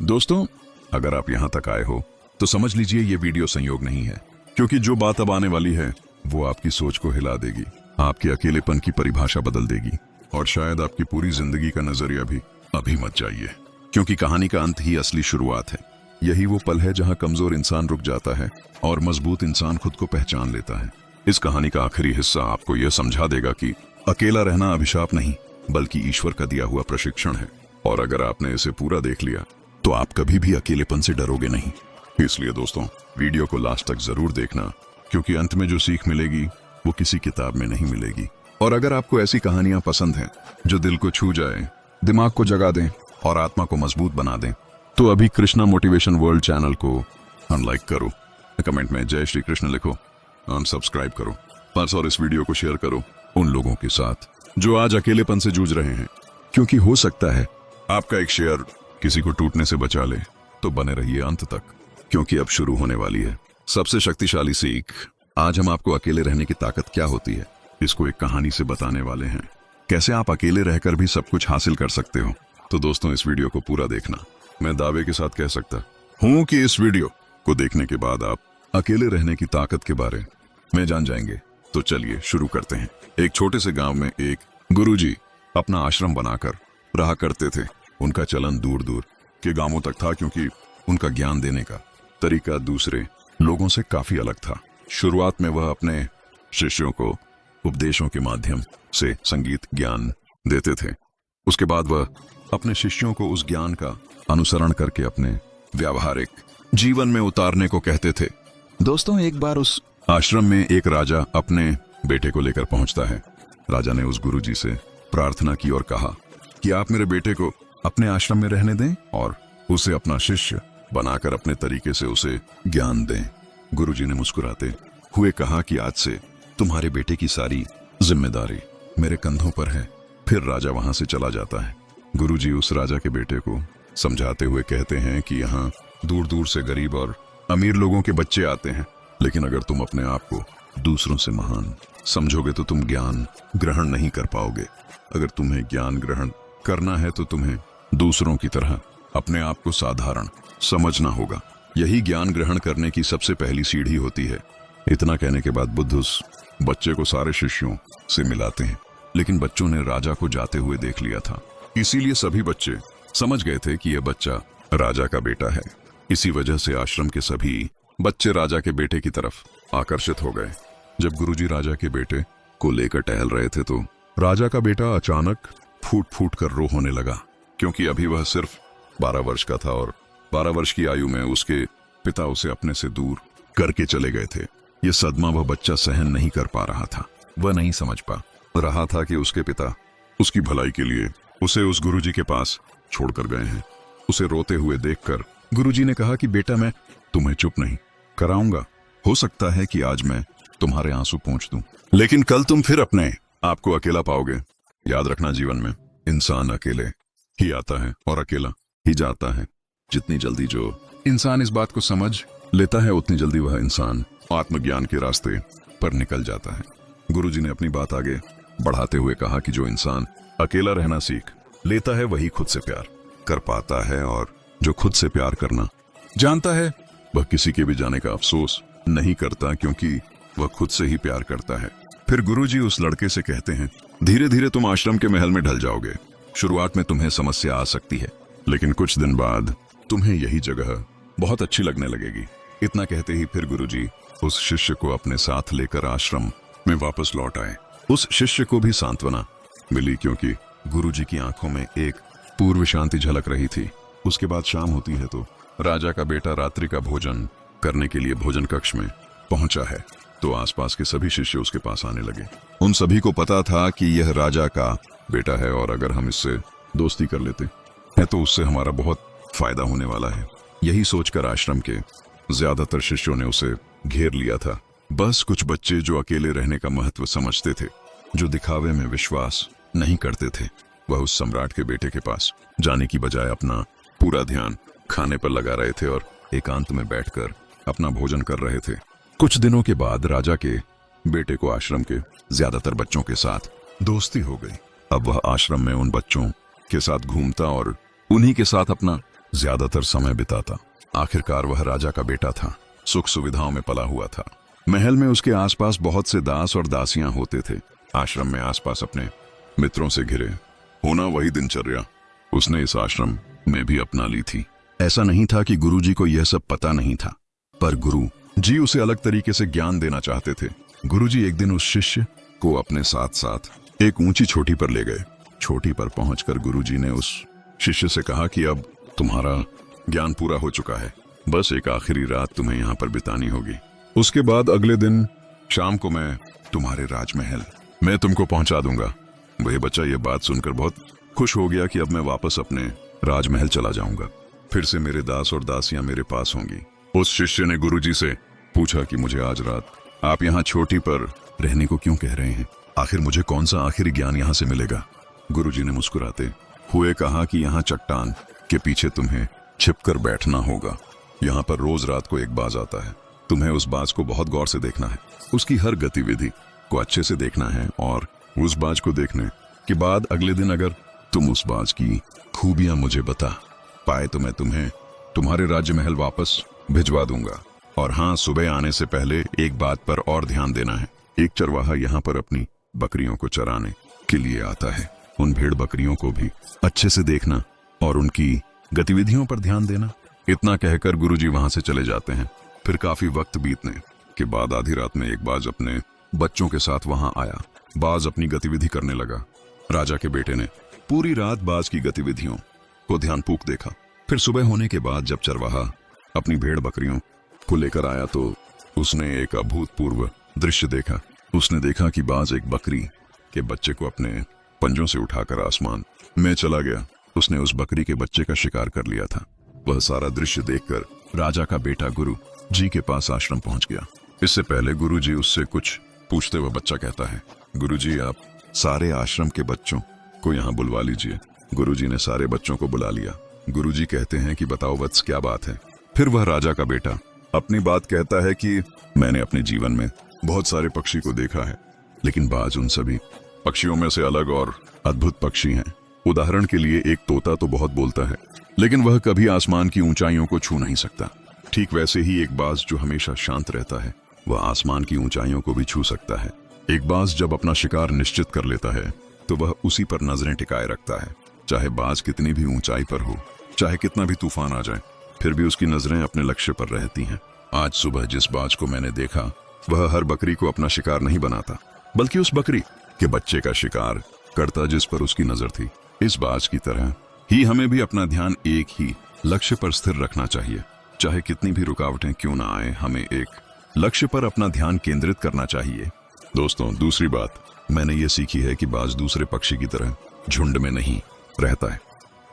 दोस्तों, अगर आप यहाँ तक आए हो तो समझ लीजिए ये वीडियो संयोग नहीं है, क्योंकि जो बात अब आने वाली है वो आपकी सोच को हिला देगी, आपके अकेलेपन की परिभाषा बदल देगी और शायद आपकी पूरी जिंदगी का नजरिया भी। अभी मत जाइए, क्योंकि कहानी का अंत ही असली शुरुआत है। यही वो पल है जहाँ कमजोर इंसान रुक जाता है और मजबूत इंसान खुद को पहचान लेता है। इस कहानी का आखिरी हिस्सा आपको यह समझा देगा कि अकेला रहना अभिशाप नहीं, बल्कि ईश्वर का दिया हुआ प्रशिक्षण है। और अगर आपने इसे पूरा देख लिया तो आप कभी भी अकेलेपन से डरोगे नहीं। इसलिए दोस्तों, वीडियो को लास्ट तक जरूर देखना, क्योंकि अंत में जो सीख मिलेगी वो किसी किताब में नहीं मिलेगी। और अगर आपको ऐसी कहानियां पसंद हैं जो दिल को छू जाए, दिमाग को जगा दें और आत्मा को मजबूत बना दें, तो अभी कृष्णा मोटिवेशन वर्ल्ड चैनल को अनलाइक करो, कमेंट में जय श्री कृष्ण लिखो, अनसब्सक्राइब करो बस, और इस वीडियो को शेयर करो उन लोगों के साथ जो आज अकेलेपन से जूझ रहे हैं, क्योंकि हो सकता है आपका एक शेयर किसी को टूटने से बचा ले। तो बने रहिए अंत तक, क्योंकि अब शुरू होने वाली है सबसे शक्तिशाली सीख। आज हम आपको अकेले रहने की ताकत क्या होती है इसको एक कहानी से बताने वाले हैं। कैसे आप अकेले रहकर भी सब कुछ हासिल कर सकते हो। तो दोस्तों, इस वीडियो को पूरा देखना। मैं दावे के साथ कह सकता हूं कि इस वीडियो को देखने के बाद आप अकेले रहने की ताकत के बारे में जान जाएंगे। तो चलिए शुरू करते हैं। एक छोटे से गांव में एक गुरुजी अपना आश्रम बनाकर रहा करते थे। उनका चलन दूर दूर के गांवों तक था, क्योंकि उनका ज्ञान देने का तरीका दूसरे लोगों से काफी अलग था। शुरुआत में वह अपने शिष्यों को उपदेशों के माध्यम से संगीत ज्ञान देते थे। उसके बाद वह अपने शिष्यों को उस ज्ञान का अनुसरण करके अपने व्यावहारिक जीवन में उतारने को कहते थे। दोस्तों, एक बार उस आश्रम में एक राजा अपने बेटे को लेकर पहुंचता है। राजा ने उस गुरुजी से प्रार्थना की और कहा कि आप मेरे बेटे को अपने आश्रम में रहने दें और उसे अपना शिष्य बनाकर अपने तरीके से उसे ज्ञान दें। गुरुजी ने मुस्कुराते हुए कहा कि आज से तुम्हारे बेटे की सारी जिम्मेदारी मेरे कंधों पर है। फिर राजा वहां से चला जाता है। गुरुजी उस राजा के बेटे को समझाते हुए कहते हैं कि यहाँ दूर दूर से गरीब और अमीर लोगों के बच्चे आते हैं, लेकिन अगर तुम अपने आप को दूसरों से महान समझोगे तो तुम ज्ञान ग्रहण नहीं कर पाओगे। अगर तुम्हें ज्ञान ग्रहण करना है तो तुम्हें दूसरों की तरह अपने आप को साधारण समझना होगा। यही ज्ञान ग्रहण करने की सबसे पहली सीढ़ी होती है। इतना कहने के बाद बुद्ध उस बच्चे को सारे शिष्यों से मिलाते हैं, लेकिन बच्चों ने राजा को जाते हुए देख लिया था, इसीलिए सभी बच्चे समझ गए थे कि यह बच्चा राजा का बेटा है। इसी वजह से आश्रम के सभी बच्चे राजा के बेटे की तरफ आकर्षित हो गए। जब गुरुजी राजा के बेटे को लेकर टहल रहे थे तो राजा का बेटा अचानक फूट फूट कर रो होने लगा, क्योंकि अभी वह सिर्फ 12 वर्ष का था और 12 वर्ष की आयु में उसके पिता उसे अपने से दूर करके चले गए थे। यह सदमा वह बच्चा सहन नहीं कर पा रहा था। वह नहीं समझ पा रहा था कि उसके पिता उसकी भलाई के लिए उसे उस गुरुजी के पास छोड़कर गए हैं। उसे रोते हुए देखकर गुरुजी ने कहा कि बेटा, मैं तुम्हें चुप नहीं कराऊंगा। हो सकता है कि आज मैं तुम्हारे आंसू पोंछ दूं, लेकिन कल तुम फिर अपने आप को अकेला पाओगे। याद रखना, जीवन में इंसान अकेले ही आता है और अकेला ही जाता है। जितनी जल्दी जो इंसान इस बात को समझ लेता है, उतनी जल्दी वह इंसान आत्मज्ञान के रास्ते पर निकल जाता है। गुरुजी ने अपनी बात आगे बढ़ाते हुए कहा कि जो इंसान अकेला रहना सीख लेता है वही खुद से प्यार कर पाता है, और जो खुद से प्यार करना जानता है वह किसी के भी जाने का अफसोस नहीं करता, क्योंकि वह खुद से ही प्यार करता है। फिर गुरुजी उस लड़के से कहते हैं, धीरे धीरे तुम आश्रम के महल में ढल जाओगे। शुरुआत में तुम्हें समस्या आ सकती है, लेकिन कुछ दिन बाद तुम्हें यही जगह बहुत अच्छी लगने लगेगी। इतना कहते ही फिर गुरुजी उस शिष्य को अपने साथ लेकर आश्रम में वापस लौट आए। उस शिष्य को भी सांत्वना मिली, क्योंकि गुरुजी की आंखों में एक पूर्व शांति झलक रही थी। उसके बाद शाम होती है तो राजा का बेटा रात्रि का भोजन करने के लिए भोजन कक्ष में पहुंचा है, तो आसपास के सभी शिष्य उसके पास आने लगे। उन सभी को पता था कि यह राजा का बेटा है और अगर हम इससे दोस्ती कर लेते हैं तो उससे हमारा बहुत फायदा होने वाला है। यही सोचकर आश्रम के ज्यादातर शिष्यों ने उसे घेर लिया था। बस कुछ बच्चे जो अकेले रहने का महत्व समझते थे, जो दिखावे में विश्वास नहीं करते थे, वह उस सम्राट के बेटे के पास जाने की बजाय अपना पूरा ध्यान खाने पर लगा रहे थे और एकांत में बैठकर अपना भोजन कर रहे थे। कुछ दिनों के बाद राजा के बेटे को आश्रम के ज्यादातर बच्चों के साथ दोस्ती हो गई। अब वह आश्रम में उन बच्चों के साथ घूमता और उन्हीं के साथ अपना ज्यादातर समय बिताता। आखिरकार वह राजा का बेटा था, सुख सुविधाओं में पला हुआ था। महल में उसके आसपास बहुत से दास और दासियां होते थे। आश्रम में आसपास अपने मित्रों से घिरे होना वही दिनचर्या उसने इस आश्रम में भी अपना ली थी। ऐसा नहीं था कि गुरुजी को यह सब पता नहीं था, पर गुरु जी उसे अलग तरीके से ज्ञान देना चाहते थे। गुरुजी एक दिन उस शिष्य को अपने साथ साथ एक ऊंची चोटी पर ले गए। चोटी पर पहुंचकर गुरुजी ने उस शिष्य से कहा कि अब तुम्हारा ज्ञान पूरा हो चुका है, बस एक आखिरी रात तुम्हें यहाँ पर बितानी होगी। उसके बाद अगले दिन शाम को मैं तुम्हारे राजमहल में तुमको पहुंचा दूंगा। वह बच्चा यह बात सुनकर बहुत खुश हो गया कि अब मैं वापस अपने राजमहल चला जाऊंगा, फिर से मेरे दास और दासियां मेरे पास होंगी। उस शिष्य ने गुरुजी से पूछा कि मुझे आज रात आप यहाँ चोटी पर रहने को क्यों कह रहे हैं? आखिर मुझे कौन सा आखिरी ज्ञान यहाँ से मिलेगा? गुरुजी ने मुस्कुराते हुए कहा कि यहाँ चट्टान के पीछे तुम्हें छिपकर बैठना होगा। यहाँ पर रोज रात को एक बाज आता है, तुम्हें उस बाज को बहुत गौर से देखना है, उसकी हर गतिविधि को अच्छे से देखना है, और उस बाज को देखने के बाद अगले दिन अगर तुम उस बाज की खूबियां मुझे बता पाए तो मैं तुम्हें तुम्हारे राजमहल वापस भिजवा दूंगा। और हाँ, सुबह आने से पहले एक बात पर और ध्यान देना है। एक चरवाहा यहाँ पर अपनी बकरियों को चराने के लिए आता है। उन भेड़ बकरियों को भी अच्छे से देखना और उनकी गतिविधियों पर ध्यान देना। इतना कहकर गुरुजी वहां से चले जाते हैं। फिर काफी वक्त बीतने के बाद आधी रात में एक बाज अपने बच्चों के साथ वहां आया। बाज अपनी गतिविधि करने लगा। राजा के बेटे ने पूरी रात बाज की गतिविधियों को ध्यानपूर्वक देखा। फिर सुबह होने के बाद जब चरवाहा अपनी भेड़ बकरियों को लेकर आया तो उसने एक अभूतपूर्व दृश्य देखा। उसने देखा कि बाज एक बकरी के बच्चे को अपने पंजों से उठाकर आसमान में चला गया। उसने उस बकरी के बच्चे का शिकार कर लिया था। वह सारा दृश्य देखकर राजा का बेटा गुरु जी के पास आश्रम पहुंच गया। इससे पहले गुरु जी उससे कुछ पूछते हुए बच्चा कहता है, गुरु जी आप सारे आश्रम के बच्चों को यहाँ बुलवा लीजिए। गुरु जी ने सारे बच्चों को बुला लिया। गुरु जी कहते हैं कि बताओ वत्स क्या बात है। फिर वह राजा का बेटा अपनी बात कहता है कि मैंने अपने जीवन में बहुत सारे पक्षी को देखा है, लेकिन बाज उन सभी पक्षियों में से अलग और अद्भुत पक्षी हैं। उदाहरण के लिए एक तोता तो बहुत बोलता है, लेकिन वह कभी आसमान की ऊंचाइयों को छू नहीं सकता। ठीक वैसे ही एक बाज जो हमेशा शांत रहता है, वह आसमान की ऊंचाइयों को भी छू सकता है। एक बाज जब अपना शिकार निश्चित कर लेता है तो वह उसी पर नजरें टिकाए रखता है। चाहे बाज कितनी भी ऊंचाई पर हो, चाहे कितना भी तूफान आ जाए, फिर भी उसकी नजरें अपने लक्ष्य पर रहती हैं। आज सुबह जिस बाज को मैंने देखा वह हर बकरी को अपना शिकार नहीं बनाता, बल्कि उस बकरी के बच्चे का शिकार करता जिस पर उसकी नजर थी। इस बाज की तरह ही हमें भी अपना ध्यान एक ही लक्ष्य पर स्थिर रखना चाहिए। चाहे कितनी भी रुकावटें क्यों ना आए, हमें एक लक्ष्य पर अपना ध्यान केंद्रित करना चाहिए। दोस्तों, दूसरी बात मैंने ये सीखी है कि बाज दूसरे पक्षी की तरह झुंड में नहीं रहता है।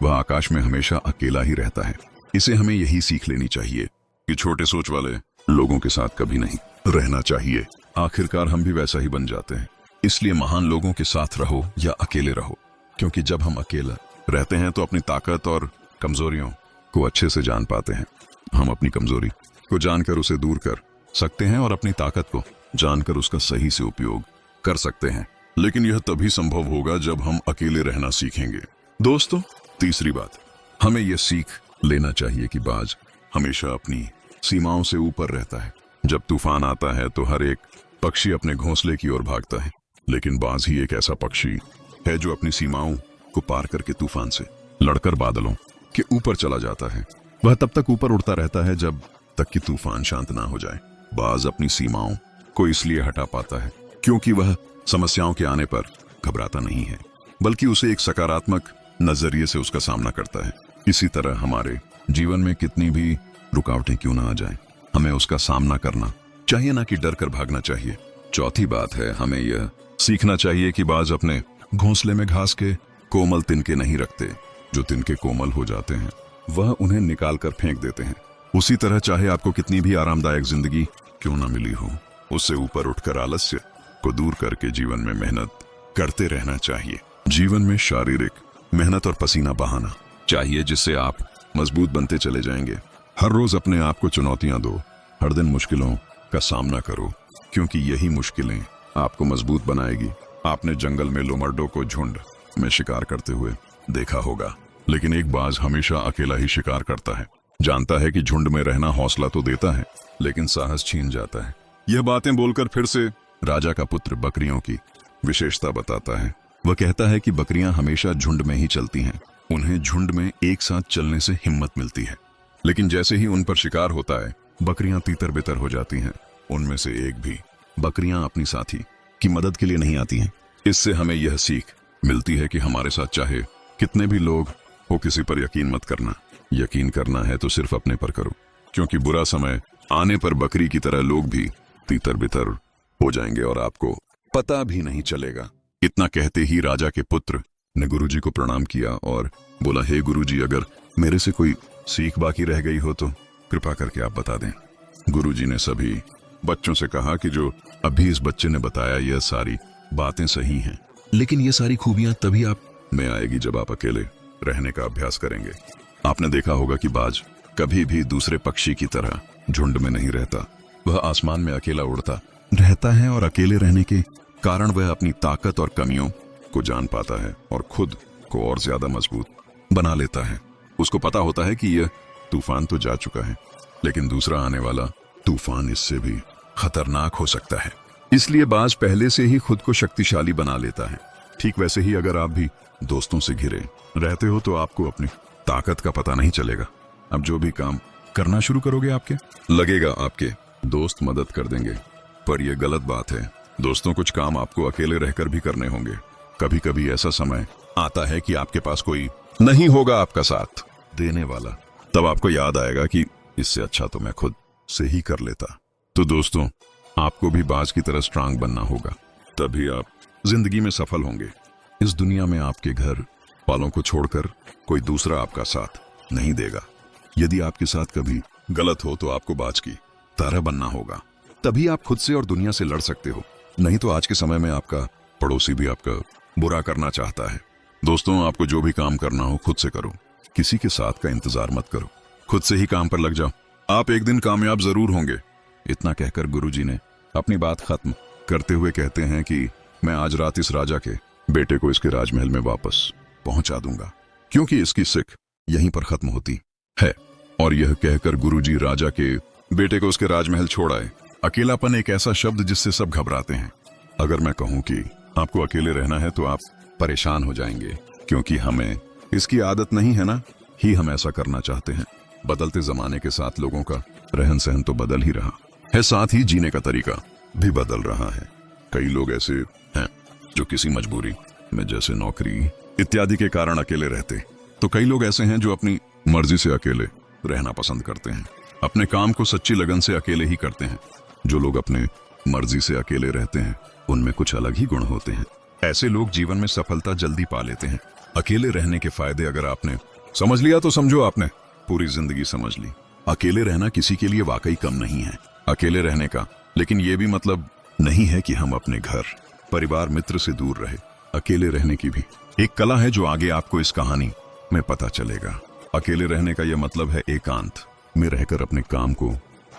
वह आकाश में हमेशा अकेला ही रहता है। इसे हमें यही सीख लेनी चाहिए कि छोटे सोच वाले लोगों के साथ कभी नहीं रहना चाहिए। आखिरकार हम भी वैसा ही बन जाते हैं। इसलिए महान लोगों के साथ रहो या अकेले रहो, क्योंकि जब हम अकेला रहते हैं तो अपनी ताकत और कमजोरियों को अच्छे से जान पाते हैं। हम अपनी कमजोरी को जानकर उसे दूर कर सकते हैं और अपनी ताकत को जानकर उसका सही से उपयोग कर सकते हैं। लेकिन यह तभी संभव होगा जब हम अकेले रहना सीखेंगे। दोस्तों, तीसरी बात, हमें यह सीख लेना चाहिए कि बाज हमेशा अपनी सीमाओं से ऊपर रहता है। जब तूफान आता है तो हर एक पक्षी अपने घोंसले की ओर भागता है, लेकिन बाज ही एक ऐसा पक्षी है जो अपनी सीमाओं को पार करके तूफान से लड़कर बादलों के ऊपर चला जाता है। वह तब तक ऊपर उड़ता रहता है जब तक कि तूफान शांत ना हो जाए। बाज अपनी सीमाओं को इसलिए हटा पाता है क्योंकि वह समस्याओं के आने पर घबराता नहीं है, बल्कि उसे एक सकारात्मक नजरिए से उसका सामना करता है। इसी तरह हमारे जीवन में कितनी भी रुकावटें क्यों ना आ जाएं, हमें उसका सामना करना चाहिए, ना कि डर कर भागना चाहिए। चौथी बात है, हमें यह सीखना चाहिए कि बाज अपने घोंसले में घास के कोमल तिनके नहीं रखते। जो तिनके कोमल हो जाते हैं वह उन्हें निकाल कर फेंक देते हैं। उसी तरह चाहे आपको कितनी भी आरामदायक जिंदगी क्यों ना मिली हो, उससे ऊपर उठकर आलस्य को दूर करके जीवन में मेहनत करते रहना चाहिए। जीवन में शारीरिक मेहनत और पसीना बहाना चाहिए, जिससे आप मजबूत बनते चले जाएंगे। हर रोज अपने आप को चुनौतियां दो, हर दिन मुश्किलों का सामना करो, क्योंकि यही मुश्किलें आपको मजबूत बनाएगी। आपने जंगल में लोमर्डो को झुंड में शिकार करते हुए देखा होगा। लेकिन एक बाज हमेशा अकेला ही शिकार करता है। जानता है कि झुंड में रहना हौसला तो देता है, लेकिन साहस छीन जाता है। यह बातें बोलकर फिर से राजा का पुत्र बकरियों की विशेषता बताता है। वह कहता है कि बकरियां हमेशा झुंड में ही चलती हैं। उन्हें झुंड में एक साथ चलने से हिम्मत मिलती है, लेकिन जैसे ही उन पर शिकार होता है, बकरियां तीतर बितर हो जाती हैं। उनमें से एक भी बकरियां अपनी साथी की मदद के लिए नहीं आती हैं। इससे हमें यह सीख मिलती है कि हमारे साथ चाहे कितने भी लोग हो, किसी पर यकीन मत करना। यकीन करना है तो सिर्फ अपने पर करो, क्योंकि बुरा समय आने पर बकरी की तरह लोग भी तीतर बितर हो जाएंगे और आपको पता भी नहीं चलेगा। इतना कहते ही राजा के पुत्र ने गुरुजी को प्रणाम किया और बोला, हे गुरुजी, अगर मेरे से कोई सीख बाकी रह गई हो तो कृपा करके आप बता दें। गुरुजी ने सभी बच्चों से कहा कि जो अभी इस बच्चे ने बताया यह सारी बातें सही हैं, लेकिन ये सारी खूबियां तभी आप में आएगी जब आप अकेले रहने का अभ्यास करेंगे। आपने देखा होगा कि बाज कभी भी दूसरे पक्षी की तरह झुंड में नहीं रहता। वह आसमान में अकेला उड़ता रहता है और अकेले रहने के कारण वह अपनी ताकत और कमियों को जान पाता है और खुद को और ज्यादा मजबूत बना लेता है। उसको पता होता है कि यह तूफान तो जा चुका है, लेकिन दूसरा आने वाला तूफान इससे भी खतरनाक हो सकता है। इसलिए बाज पहले से ही खुद को शक्तिशाली बना लेता है। ठीक वैसे ही अगर आप भी दोस्तों से घिरे रहते हो तो आपको अपनी ताकत का पता नहीं चलेगा। अब जो भी काम करना शुरू करोगे, आपके लगेगा आपके दोस्त मदद कर देंगे, पर यह गलत बात है। दोस्तों, कुछ काम आपको अकेले रहकर भी करने होंगे। कभी कभी ऐसा समय आता है कि आपके पास कोई नहीं होगा आपका साथ देने वाला। तब आपको याद आएगा कि इससे अच्छा तो मैं खुद से ही कर लेता। तो दोस्तों, आपको भी बाज की तरह स्ट्रांग बनना होगा, तभी आप जिंदगी में सफल होंगे। इस दुनिया में आपके घर वालों को छोड़कर कोई दूसरा आपका साथ नहीं देगा। यदि आपके साथ कभी गलत हो तो आपको बाज की तरह बनना होगा, तभी आप खुद से और दुनिया से लड़ सकते हो। नहीं तो आज के समय में आपका पड़ोसी भी आपका बुरा करना चाहता है। दोस्तों, आपको जो भी काम करना हो खुद से करो, किसी के साथ का इंतजार मत करो, खुद से ही काम पर लग जाओ। आप एक दिन कामयाब जरूर होंगे। इतना कहकर गुरुजी ने अपनी बात खत्म करते हुए कहते हैं कि मैं आज रात इस राजा के बेटे को इसके राजमहल में वापस पहुंचा दूंगा, क्योंकि इसकी सिख यहीं पर खत्म होती है। और यह कहकर गुरुजी राजा के बेटे को उसके राजमहल छोड़ आए। अकेलापन एक ऐसा शब्द जिससे सब घबराते हैं। अगर मैं कहूं कि आपको अकेले रहना है तो आप परेशान हो जाएंगे, क्योंकि हमें इसकी आदत नहीं है ना, ही हम ऐसा करना चाहते हैं। बदलते जमाने के साथ लोगों का रहन सहन तो बदल ही रहा है, साथ ही जीने का तरीका भी बदल रहा है। कई लोग ऐसे हैं जो किसी मजबूरी में, जैसे नौकरी इत्यादि के कारण अकेले रहते, तो कई लोग ऐसे हैं जो अपनी मर्जी से अकेले रहना पसंद करते हैं, अपने काम को सच्ची लगन से अकेले ही करते हैं। जो लोग अपने मर्जी से अकेले रहते हैं उनमें कुछ अलग ही गुण होते हैं। ऐसे लोग जीवन में सफलता जल्दी पा लेते हैं। अकेले रहने के फायदे अगर आपने समझ लिया तो समझो आपने पूरी जिंदगी समझ ली। अकेले रहना किसी के लिए वाकई कम नहीं है अकेले रहने का, लेकिन यह भी मतलब नहीं है कि हम अपने घर परिवार मित्र से दूर रहे। अकेले रहने की भी एक कला है जो आगे आपको इस कहानी में पता चलेगा। अकेले रहने का यह मतलब है एकांत में रहकर अपने काम को,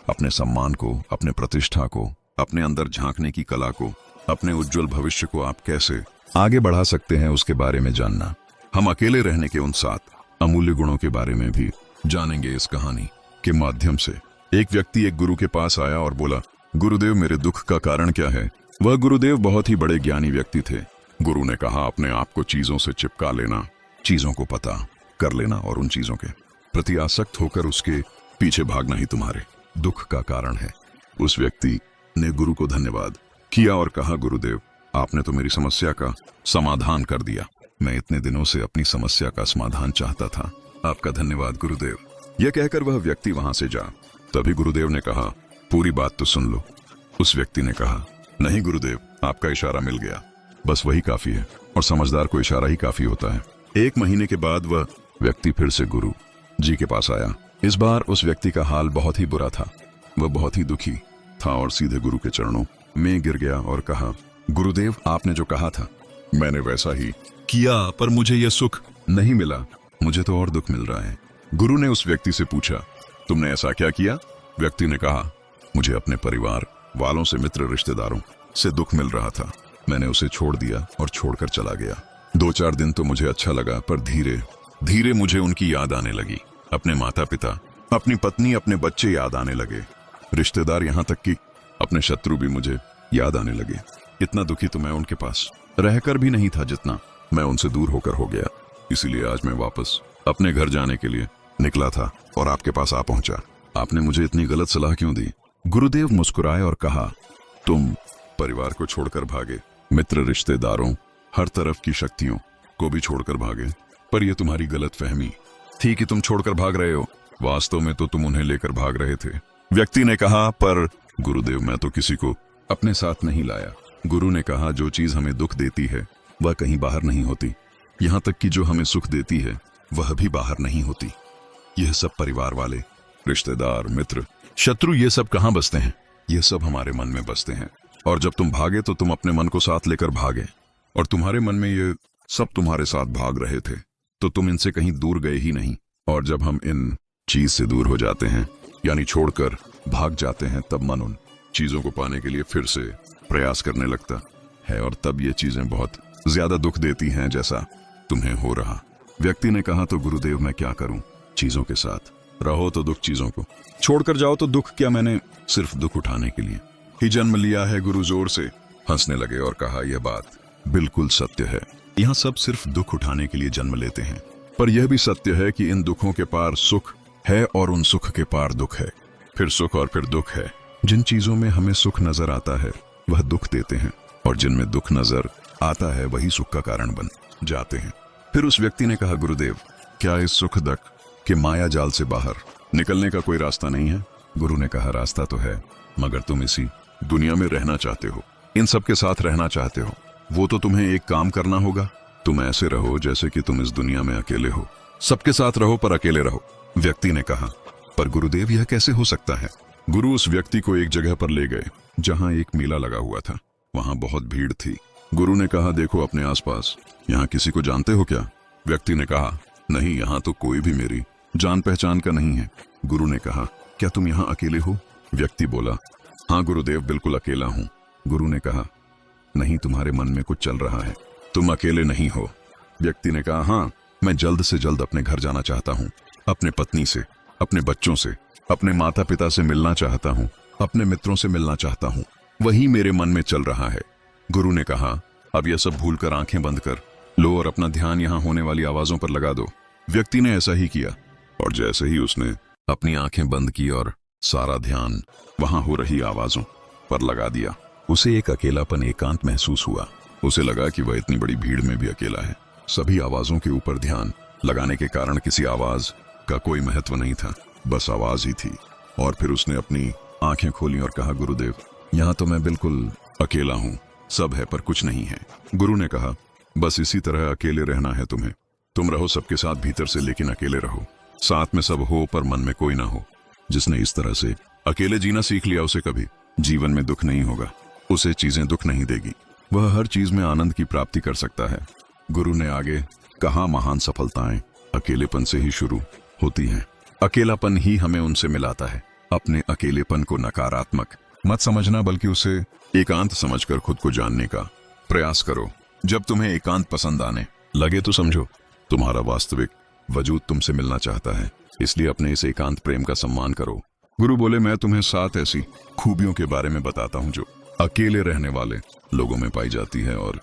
अपने सम्मान को, अपने प्रतिष्ठा को, अपने अंदर झांकने की कला को, अपने उज्जवल भविष्य को आप कैसे आगे बढ़ा सकते हैं उसके बारे में जानना। हम अकेले रहने के उन 7 अमूल्य गुणों के बारे में भी जानेंगे इस कहानी के माध्यम से। एक व्यक्ति एक गुरु के पास आया और बोला, गुरुदेव, मेरे दुख का कारण क्या है? वह गुरुदेव बहुत ही बड़े ज्ञानी व्यक्ति थे। गुरु ने कहा, अपने आप को चीजों से चिपका लेना, चीजों को पता कर लेना और उन चीजों के प्रति आसक्त होकर उसके पीछे भागना ही तुम्हारे दुख का कारण है। उस व्यक्ति ने गुरु को धन्यवाद किया और कहा, गुरुदेव, आपने तो मेरी समस्या का समाधान कर दिया। मैं इतने दिनों से अपनी समस्या का समाधान चाहता था। आपका धन्यवाद गुरुदेव। यह कहकर वह व्यक्ति वहां से जा। तभी गुरुदेव ने कहा, पूरी बात तो सुन लो। उस व्यक्ति ने कहा, नहीं गुरुदेव, आपका इशारा मिल गया, बस वही काफी है, और समझदार को इशारा ही काफी होता है। 1 महीने के बाद वह व्यक्ति फिर से गुरु जी के पास आया। इस बार उस व्यक्ति का हाल बहुत ही बुरा था। वह बहुत ही दुखी था और सीधे गुरु के चरणों में गिर गया और कहा, गुरुदेव, आपने जो कहा था मैंने वैसा ही किया, पर मुझे यह सुख नहीं मिला, मुझे तो और दुख मिल रहा है। गुरु ने उस व्यक्ति से पूछा, तुमने ऐसा क्या किया? व्यक्ति ने कहा, मुझे अपने परिवार वालों से, मित्र रिश्तेदारों से दुख मिल रहा था। मैंने उसे छोड़ दिया और छोड़कर चला गया। 2-4 दिन तो मुझे अच्छा लगा, पर धीरे धीरे मुझे उनकी याद आने लगी। अपने माता पिता, अपनी पत्नी, अपने बच्चे याद आने लगे। रिश्तेदार, यहाँ तक कि अपने शत्रु भी मुझे याद आने लगे। इतना दुखी तो मैं उनके पास रहकर भी नहीं था जितना मैं उनसे दूर होकर हो गया। इसीलिए आज मैं वापस अपने घर जाने के लिए निकला था और आपके पास आ पहुंचा। आपने मुझे इतनी गलत सलाह क्यों दी? गुरुदेव मुस्कुराए और कहा, तुम परिवार को छोड़कर भागे, मित्र, रिश्तेदारों, हर तरफ की शक्तियों को भी छोड़कर भागे। पर यह तुम्हारी गलत फहमी थी कि तुम छोड़कर भाग रहे हो। वास्तव में तो तुम उन्हें लेकर भाग रहे थे। व्यक्ति ने कहा, पर गुरुदेव, मैं तो किसी को अपने साथ नहीं लाया। गुरु ने कहा, जो चीज हमें दुख देती है वह कहीं बाहर नहीं होती। यहाँ तक कि जो हमें सुख देती है वह भी बाहर नहीं होती। यह सब परिवार वाले, रिश्तेदार, मित्र, शत्रु, ये सब कहाँ बसते हैं? ये सब हमारे मन में बसते हैं। और जब तुम भागे तो तुम अपने मन को साथ लेकर भागे, और तुम्हारे मन में ये सब तुम्हारे साथ भाग रहे थे, तो तुम इनसे कहीं दूर गए ही नहीं। और जब हम इन चीज से दूर हो जाते हैं, यानी छोड़कर भाग जाते हैं, तब मन उन चीजों को पाने के लिए फिर से प्रयास करने लगता है, और तब ये चीजें बहुत ज्यादा दुख देती हैं, जैसा तुम्हें हो रहा। व्यक्ति ने कहा, तो गुरुदेव, मैं क्या करूं? चीजों के साथ रहो तो दुख, चीजों को छोड़कर जाओ तो दुख। क्या मैंने सिर्फ दुख उठाने के लिए ही जन्म लिया है? गुरु जोर से हंसने लगे और कहा, यह बात बिल्कुल सत्य है। यहाँ सब सिर्फ दुख उठाने के लिए जन्म लेते हैं, पर यह भी सत्य है कि इन दुखों के पार सुख है और उन सुख के पार दुख है, फिर सुख और फिर दुख है। जिन चीजों में हमें सुख नजर आता है वह दुख देते हैं, और जिनमें दुख नजर आता है वही सुख का कारण बन जाते हैं। फिर उस व्यक्ति ने कहा, गुरुदेव, क्या इस सुख दुख के माया जाल से बाहर निकलने का कोई रास्ता नहीं है? गुरु ने कहा, रास्ता तो है, मगर तुम इसी दुनिया में रहना चाहते हो, इन सब के साथ रहना चाहते हो, वो तो तुम्हें एक काम करना होगा। तुम ऐसे रहो जैसे कि तुम इस दुनिया में अकेले हो। सबके साथ रहो पर अकेले रहो। व्यक्ति ने कहा, पर गुरुदेव, यह कैसे हो सकता है? गुरु उस व्यक्ति को एक जगह पर ले गए जहां एक मेला लगा हुआ था। वहां बहुत भीड़ थी। गुरु ने कहा, देखो अपने आसपास, यहाँ किसी को जानते हो क्या? व्यक्ति ने कहा, नहीं, यहाँ तो कोई भी मेरी जान पहचान का नहीं है। गुरु ने कहा, क्या तुम यहाँ अकेले हो? व्यक्ति बोला, हाँ गुरुदेव, बिल्कुल अकेला हूँ। गुरु ने कहा, नहीं, तुम्हारे मन में कुछ चल रहा है, तुम अकेले नहीं हो। व्यक्ति ने कहा, हाँ, मैं जल्द से जल्द अपने घर जाना चाहता हूँ, अपने पत्नी से, अपने बच्चों से, अपने माता पिता से मिलना चाहता हूँ, अपने मित्रों से मिलना चाहता हूँ, वही मेरे मन में चल रहा है। गुरु ने कहा, अब यह सब भूलकर आंखें बंद कर लो और अपना ध्यान यहाँ होने वाली आवाजों पर लगा दो। व्यक्ति ने ऐसा ही किया, और जैसे ही उसने अपनी आंखें बंद की और सारा ध्यान वहां हो रही आवाजों पर लगा दिया, उसे एक अकेलापन, एकांत महसूस हुआ। उसे लगा कि वह इतनी बड़ी भीड़ में भी अकेला है। सभी आवाजों के ऊपर ध्यान लगाने के कारण किसी आवाज का कोई महत्व नहीं था, बस आवाज ही थी। और फिर उसने अपनी आंखें खोली और कहा, गुरुदेव, यहाँ तो मैं बिल्कुल अकेला हूँ, सब है पर कुछ नहीं है। गुरु ने कहा, बस इसी तरह अकेले रहना है तुम्हें। तुम रहो सबके साथ भीतर से, लेकिन अकेले रहो। साथ में सब हो पर मन में कोई ना हो। जिसने इस तरह से अकेले जीना सीख लिया, उसे कभी जीवन में दुख नहीं होगा, उसे चीजें दुख नहीं देगी, वह हर चीज में आनंद की प्राप्ति कर सकता है। गुरु ने आगे कहा, महान सफलताएं अकेलेपन से ही शुरू होती हैं। अकेलापन ही हमें उनसे मिलाता है। अपने अकेलेपन को नकारात्मक मत समझना, बल्कि उसे एकांत समझकर खुद को जानने का प्रयास करो। जब तुम्हें एकांत पसंद आने लगे तो समझो तुम्हारा वास्तविक वजूद तुमसे मिलना चाहता है, इसलिए अपने इस एकांत प्रेम का सम्मान करो। गुरु बोले, मैं तुम्हें 7 ऐसी खूबियों के बारे में बताता हूँ जो अकेले रहने वाले लोगों में पाई जाती है और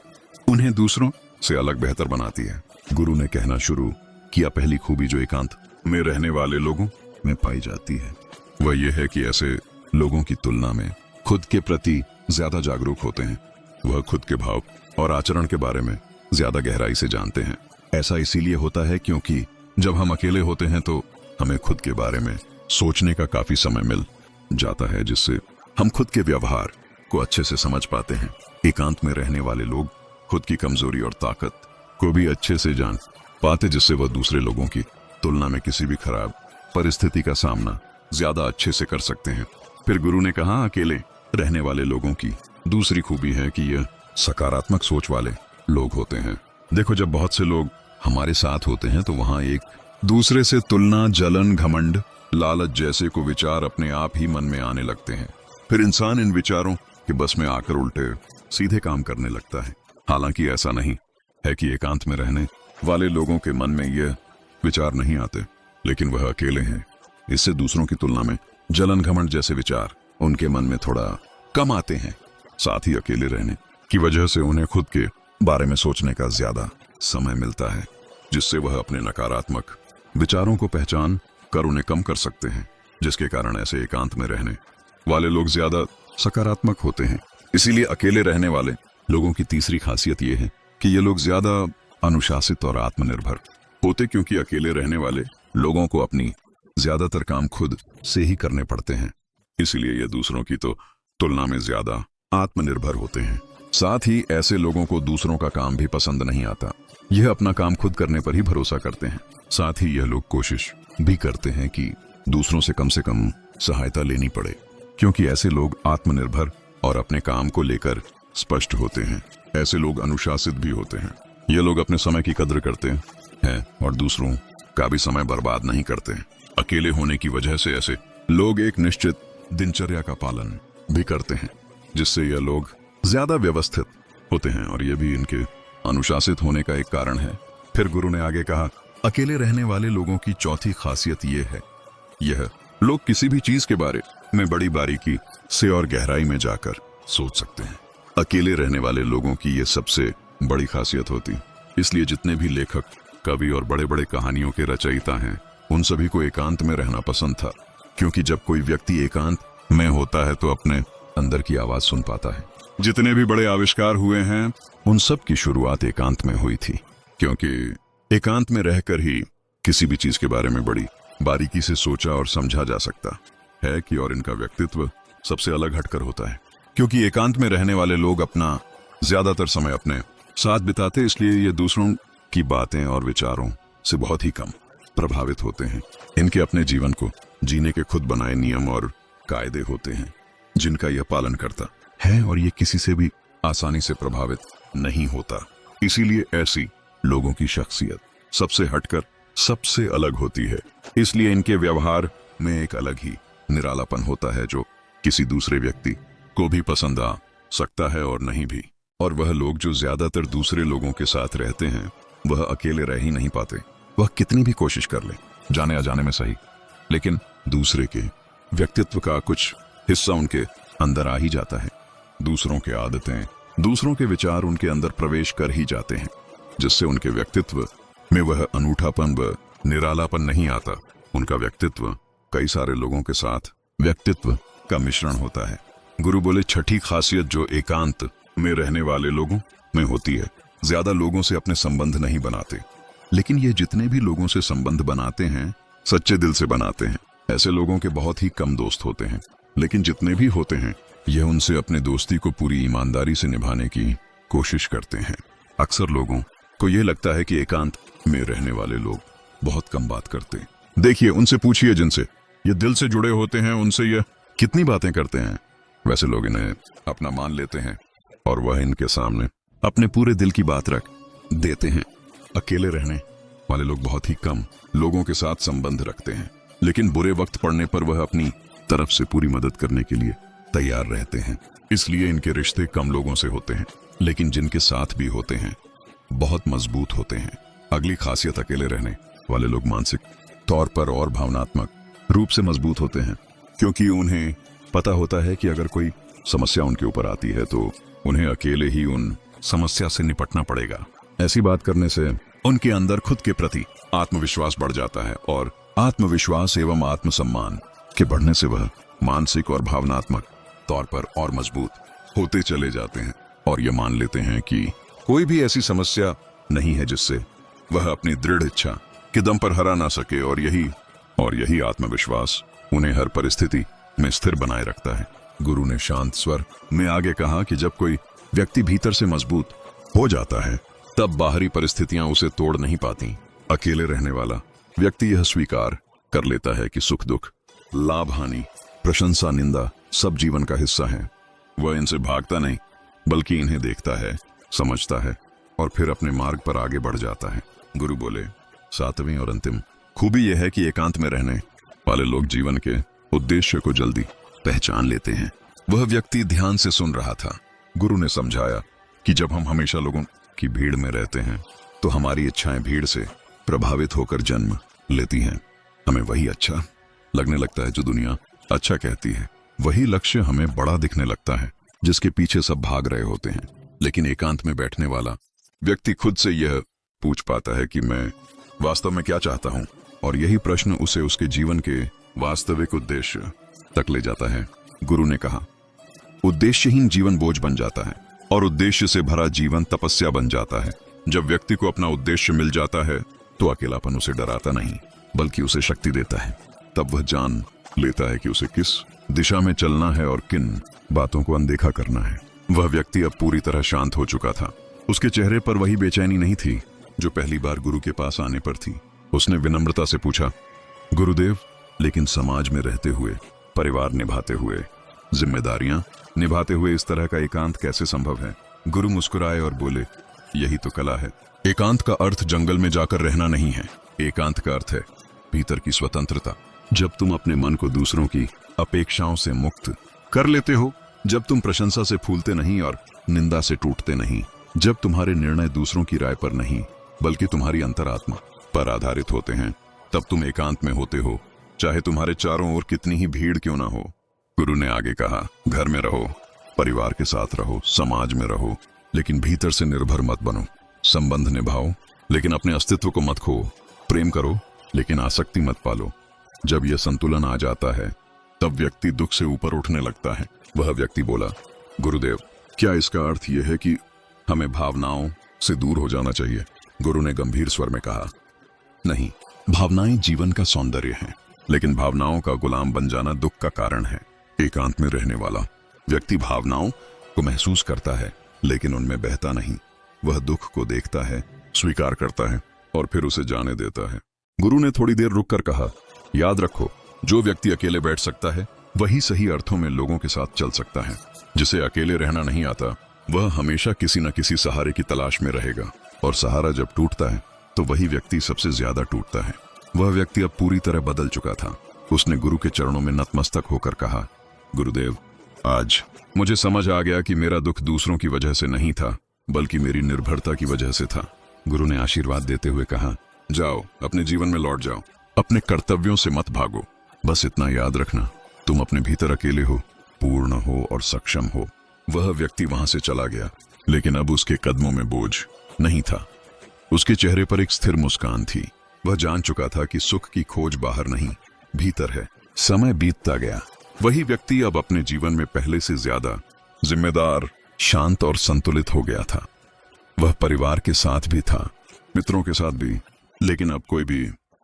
उन्हें दूसरों से अलग बेहतर बनाती है। गुरु ने कहना शुरू किया, पहली खूबी जो एकांत में रहने वाले लोगों में पाई जाती है वह यह है कि ऐसे लोगों की तुलना में खुद के प्रति ज्यादा जागरूक होते हैं। वह खुद के भाव और आचरण के बारे में ज्यादा गहराई से जानते हैं। ऐसा इसीलिए होता है क्योंकि जब हम अकेले होते हैं तो हमें खुद के बारे में सोचने का काफी समय मिल जाता है, जिससे हम खुद के व्यवहार को अच्छे से समझ पाते हैं। एकांत में रहने वाले लोग खुद की कमजोरी और ताकत को भी अच्छे से जान पाते, जिससे वह दूसरे लोगों की तुलना में किसी भी खराब परिस्थिति का सामना ज्यादा अच्छे से कर सकते हैं। फिर गुरु ने कहा, अकेले रहने वाले लोगों की दूसरी खूबी है कि यह सकारात्मक सोच वाले लोग होते हैं। देखो, जब बहुत से लोग हमारे साथ होते हैं तो वहां एक दूसरे से तुलना, जलन, घमंड, लालच जैसे को विचार अपने आप ही मन में आने लगते हैं। फिर इंसान इन विचारों के बस में आकर उल्टे सीधे काम करने लगता है। हालांकि ऐसा नहीं है कि एकांत में रहने वाले लोगों के मन में यह विचार नहीं आते, लेकिन वह अकेले हैं। इससे दूसरों की तुलना में जलन घमंड जैसे विचार उनके मन में थोड़ा कम आते हैं। साथ ही अकेले रहने की वजह से उन्हें खुद के बारे में सोचने का ज्यादा समय मिलता है, जिससे वह अपने नकारात्मक विचारों को पहचान कर उन्हें कम कर सकते हैं, जिसके कारण ऐसे एकांत में रहने वाले लोग ज्यादा सकारात्मक होते हैं। इसीलिए अकेले रहने वाले लोगों की तीसरी खासियत यह है कि ये लोग ज्यादा अनुशासित और आत्मनिर्भर होते, क्योंकि अकेले रहने वाले लोगों को अपनी ज्यादातर काम खुद से ही करने पड़ते हैं। इसीलिए ये दूसरों की तो तुलना में ज्यादा आत्मनिर्भर होते हैं। साथ ही ऐसे लोगों को दूसरों का काम भी पसंद नहीं आता। यह अपना काम खुद करने पर ही भरोसा करते हैं। साथ ही यह लोग कोशिश भी करते हैं कि दूसरों से कम सहायता लेनी पड़े, क्योंकि ऐसे लोग आत्मनिर्भर और अपने काम को लेकर स्पष्ट होते हैं। ऐसे लोग अनुशासित भी होते हैं। ये लोग अपने समय की कद्र करते हैं और दूसरों का भी समय बर्बाद नहीं करते हैं। अकेले होने की वजह से ऐसे लोग एक निश्चित दिनचर्या का पालन भी करते हैं, जिससे यह लोग ज्यादा व्यवस्थित होते हैं और यह भी इनके अनुशासित होने का एक कारण है। फिर गुरु ने आगे कहा, अकेले रहने वाले लोगों की चौथी खासियत यह है, यह लोग किसी भी चीज के बारे में बड़ी बारीकी से और गहराई में जाकर सोच सकते हैं। अकेले रहने वाले लोगों की यह सबसे बड़ी खासियत होती। इसलिए जितने भी लेखक, कवि और बड़े बड़े कहानियों के रचयिता हैं, उन सभी को एकांत में रहना पसंद था, क्योंकि जब कोई व्यक्ति एकांत में होता है तो अपने अंदर की आवाज सुन पाता है। जितने भी बड़े आविष्कार हुए हैं, उन सब की शुरुआत एकांत में हुई थी, क्योंकि एकांत में रहकर ही किसी भी चीज के बारे में बड़ी बारीकी से सोचा और समझा जा सकता है कि और इनका व्यक्तित्व सबसे अलग हटकर होता है, क्योंकि एकांत में रहने वाले लोग अपना ज्यादातर समय अपने साथ बिताते, इसलिए ये दूसरों की बातें और विचारों से बहुत ही कम प्रभावित होते हैं। इनके अपने जीवन को जीने के खुद बनाए नियम और कायदे होते हैं, जिनका यह पालन करता है, और ये किसी से भी आसानी से प्रभावित नहीं होता। इसीलिए ऐसी लोगों की शख्सियत सबसे हटकर सबसे अलग होती है। इसलिए इनके व्यवहार में एक अलग ही निरालापन होता है, जो किसी दूसरे व्यक्ति को भी पसंद आ सकता है और नहीं भी। और वह लोग जो ज्यादातर दूसरे लोगों के साथ रहते हैं, वह अकेले रह ही नहीं पाते। वह कितनी भी कोशिश कर ले, जाने अजाने में सही, लेकिन दूसरे के व्यक्तित्व का कुछ हिस्सा उनके अंदर आ ही जाता है। दूसरों के आदतें, दूसरों के विचार उनके अंदर प्रवेश कर ही जाते हैं, जिससे उनके व्यक्तित्व में वह अनूठापन व निरालापन नहीं आता। उनका व्यक्तित्व कई सारे लोगों के साथ व्यक्तित्व का मिश्रण होता है। गुरु बोले, छठी खासियत जो एकांत में रहने वाले लोगों में होती है, ज्यादा लोगों से अपने संबंध नहीं बनाते, लेकिन ये जितने भी लोगों से संबंध बनाते हैं, सच्चे दिल से बनाते हैं। ऐसे लोगों के बहुत ही कम दोस्त होते हैं, लेकिन जितने भी होते हैं, यह उनसे अपने दोस्ती को पूरी ईमानदारी से निभाने की कोशिश करते हैं। अक्सर लोगों को यह लगता है कि एकांत में रहने वाले लोग बहुत कम बात करते हैं। देखिए, उनसे पूछिए जिनसे ये दिल से जुड़े होते हैं, उनसे यह कितनी बातें करते हैं। वैसे लोग इन्हें अपना मान लेते हैं और वह इनके सामने अपने पूरे दिल की बात रख देते हैं। अकेले रहने वाले लोग बहुत ही कम लोगों के साथ संबंध रखते हैं, लेकिन बुरे वक्त पड़ने पर वह अपनी तरफ से पूरी मदद करने के लिए तैयार रहते हैं। इसलिए इनके रिश्ते कम लोगों से होते हैं, लेकिन जिनके साथ भी होते हैं बहुत मजबूत होते हैं। अगली खासियत, अकेले रहने वाले लोग मानसिक तौर पर और भावनात्मक रूप से मजबूत होते हैं, क्योंकि उन्हें पता होता है कि अगर कोई समस्या उनके ऊपर आती है तो उन्हें अकेले ही उन समस्या से निपटना पड़ेगा। ऐसी बात करने से उनके अंदर खुद के प्रति आत्मविश्वास बढ़ जाता है, और आत्मविश्वास एवं आत्मसम्मान के बढ़ने से वह मानसिक और भावनात्मक तौर पर और मजबूत होते चले जाते हैं, और ये मान लेते हैं कि कोई भी ऐसी समस्या नहीं है जिससे वह अपनी दृढ़ इच्छा के दम पर हरा ना सके, और यही आत्मविश्वास उन्हें हर परिस्थिति में स्थिर बनाए रखता है। गुरु ने शांत स्वर में आगे कहा कि जब कोई व्यक्ति भीतर से मजबूत हो जाता है, तब बाहरी परिस्थितियां उसे तोड़ नहीं पाती। अकेले रहने वाला व्यक्ति यह स्वीकार कर लेता है कि सुख दुख, लाभ हानि, प्रशंसा निंदा सब जीवन का हिस्सा है। वह इनसे भागता नहीं, बल्कि इन्हें देखता है, समझता है और फिर अपने मार्ग पर आगे बढ़ जाता है। गुरु बोले, सातवीं और अंतिम खूबी यह है कि एकांत में रहने वाले लोग जीवन के उद्देश्य को जल्दी पहचान लेते हैं। वह व्यक्ति ध्यान से सुन रहा था। गुरु ने समझाया कि जब हम हमेशा लोगों की भीड़ में रहते हैं तो हमारी इच्छाएं भीड़ से प्रभावित होकर जन्म लेती हैं। हमें वही अच्छा लगने लगता है जो दुनिया अच्छा कहती है। वही लक्ष्य हमें बड़ा दिखने लगता है जिसके पीछे सब भाग रहे होते हैं। लेकिन एकांत में बैठने वाला व्यक्ति खुद से यह पूछ पाता है कि मैं वास्तव में क्या चाहता हूं, और यही प्रश्न उसे उसके जीवन के वास्तविक उद्देश्य तक ले जाता है। गुरु ने कहा, उद्देश्यहीन जीवन बोझ बन जाता है और उद्देश्य से भरा जीवन तपस्या बन जाता है। जब व्यक्ति को अपना उद्देश्य मिल जाता है तो अकेलापन उसे डराता नहीं बल्कि उसे शक्ति देता है। तब वह जान लेता है कि उसे किस दिशा में चलना है और किन बातों को अनदेखा करना है। वह व्यक्ति अब पूरी तरह शांत हो चुका था। उसके चेहरे पर वही बेचैनी नहीं थी जो पहली बार गुरु के पास आने पर थी। उसने विनम्रता से पूछा, गुरुदेव, लेकिन समाज में रहते हुए, परिवार निभाते हुए, जिम्मेदारियां निभाते हुए इस तरह का एकांत कैसे संभव है? गुरु मुस्कुराए और बोले, यही तो कला है। एकांत का अर्थ जंगल में जाकर रहना नहीं है। एकांत का अर्थ है भीतर की स्वतंत्रता। जब तुम अपने मन को दूसरों की अपेक्षाओं से मुक्त कर लेते हो, जब तुम प्रशंसा से फूलते नहीं और निंदा से टूटते नहीं, जब तुम्हारे निर्णय दूसरों की राय पर नहीं बल्कि तुम्हारी अंतरात्मा पर आधारित होते हैं, तब तुम एकांत में होते हो, चाहे तुम्हारे चारों ओर कितनी ही भीड़ क्यों ना हो। गुरु ने आगे कहा, घर में रहो, परिवार के साथ रहो, समाज में रहो, लेकिन भीतर से निर्भर मत बनो। संबंध निभाओ लेकिन अपने अस्तित्व को मत खो। प्रेम करो लेकिन आसक्ति मत पालो। जब यह संतुलन आ जाता है तब व्यक्ति दुख से ऊपर उठने लगता है। वह व्यक्ति बोला, गुरुदेव, क्या इसका अर्थ यह है कि हमें भावनाओं से दूर हो जाना चाहिए? गुरु ने गंभीर स्वर में कहा, नहीं, भावनाएं जीवन का सौंदर्य हैं, लेकिन भावनाओं का गुलाम बन जाना दुख का कारण है। एकांत में रहने वाला व्यक्ति भावनाओं को महसूस करता है लेकिन उनमें बहता नहीं। वह दुख को देखता है, स्वीकार करता है और फिर उसे जाने देता है। गुरु ने थोड़ी देर रुककर कहा, याद रखो, जो व्यक्ति अकेले बैठ सकता है वही सही अर्थों में लोगों के साथ चल सकता है। जिसे अकेले रहना नहीं आता वह हमेशा किसी न किसी सहारे की तलाश में रहेगा, और सहारा जब टूटता है तो वही व्यक्ति सबसे ज्यादा टूटता है। वह व्यक्ति अब पूरी तरह बदल चुका था। उसने गुरु के चरणों में नतमस्तक होकर कहा, गुरुदेव, आज मुझे समझ आ गया कि मेरा दुख दूसरों की वजह से नहीं था बल्कि मेरी निर्भरता की वजह से था। गुरु ने आशीर्वाद देते हुए कहा, जाओ, अपने जीवन में लौट जाओ, अपने कर्तव्यों से मत भागो। बस इतना याद रखना, तुम अपने भीतर अकेले हो, पूर्ण हो और सक्षम हो। वह व्यक्ति वहां से चला गया, लेकिन अब उसके कदमों में बोझ नहीं था। उसके चेहरे पर एक स्थिर मुस्कान थी। वह जान चुका था कि सुख की खोज बाहर नहीं, भीतर है। समय बीतता गया। वही व्यक्ति अब अपने जीवन में पहले से ज्यादा जिम्मेदार, शांत और संतुलित हो गया था। वह परिवार के साथ भी था, मित्रों के साथ भी, लेकिन अब कोई भी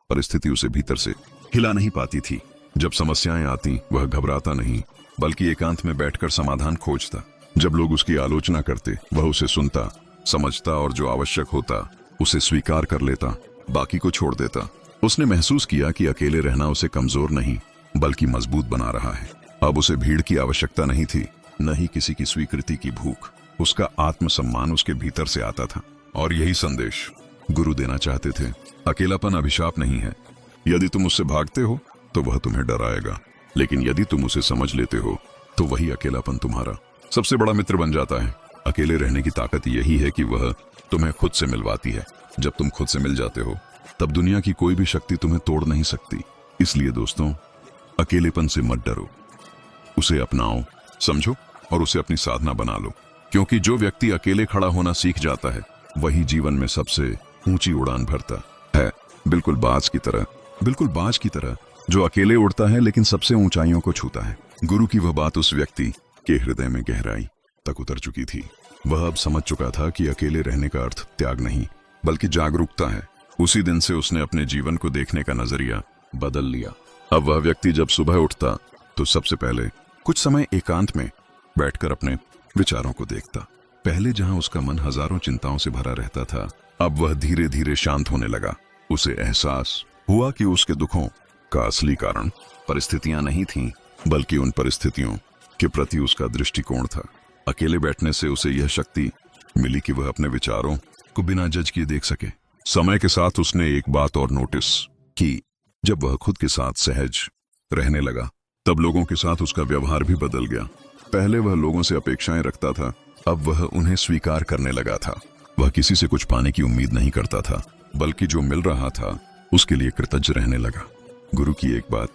परिस्थिति उसे भीतर से हिला नहीं पाती थी। जब समस्याएं आती वह घबराता नहीं बल्कि एकांत में बैठकर समाधान खोजता। जब लोग उसकी आलोचना करते वह उसे सुनता, समझता और जो आवश्यक होता उसे स्वीकार कर लेता, बाकी को छोड़ देता। उसने महसूस किया कि अकेले रहना उसे कमजोर नहीं बल्कि मजबूत बना रहा है। अब उसे भीड़ की आवश्यकता नहीं थी, न ही किसी की स्वीकृति की भूख। उसका आत्मसम्मान उसके भीतर से आता था। और यही संदेश गुरु देना चाहते थे। अकेलापन अभिशाप नहीं है। यदि तुम उससे भागते हो तो वह तुम्हें डराएगा, लेकिन यदि तुम उसे समझ लेते हो तो वही अकेलापन तुम्हारा सबसे बड़ा मित्र बन जाता है। अकेले रहने की ताकत यही है कि वह तुम्हें खुद से मिलवाती है। जब तुम खुद से मिल जाते हो तब दुनिया की कोई भी शक्ति तुम्हें तोड़ नहीं सकती। इसलिए दोस्तों, अकेलेपन से मत डरो, उसे अपनाओ, समझो और उसे अपनी साधना बना लो। क्योंकि जो व्यक्ति अकेले खड़ा होना सीख जाता है वही जीवन में सबसे ऊंची उड़ान भरता है। बिल्कुल बाज की तरह जो अकेले उड़ता है लेकिन सबसे ऊंचाइयों को छूता है। गुरु की वह बात उस व्यक्ति के हृदय में गहराई तक उतर चुकी थी। वह अब समझ चुका था कि अकेले रहने का अर्थ त्याग नहीं बल्कि जागरूकता है। उसी दिन से उसने अपने जीवन को देखने का नजरिया बदल लिया। अब वह व्यक्ति जब सुबह उठता तो सबसे पहले कुछ समय एकांत में बैठकर अपने विचारों को देखता। पहले जहां उसका मन हजारों चिंताओं से भरा रहता था, अब वह धीरे धीरे शांत होने लगा। उसे एहसास हुआ कि उसके दुखों का असली कारण परिस्थितियां नहीं थीं, बल्कि उन परिस्थितियों के प्रति उसका दृष्टिकोण था। अकेले बैठने से उसे यह शक्ति मिली कि वह अपने विचारों को बिना जज किए देख सके। समय के साथ उसने एक बात और नोटिस की, जब वह खुद के साथ सहज रहने लगा तब लोगों के साथ उसका व्यवहार भी बदल गया। पहले वह लोगों से अपेक्षाएं रखता था, अब वह उन्हें स्वीकार करने लगा था। वह किसी से कुछ पाने की उम्मीद नहीं करता था, बल्कि जो मिल रहा था उसके लिए कृतज्ञ रहने लगा। गुरु की एक बात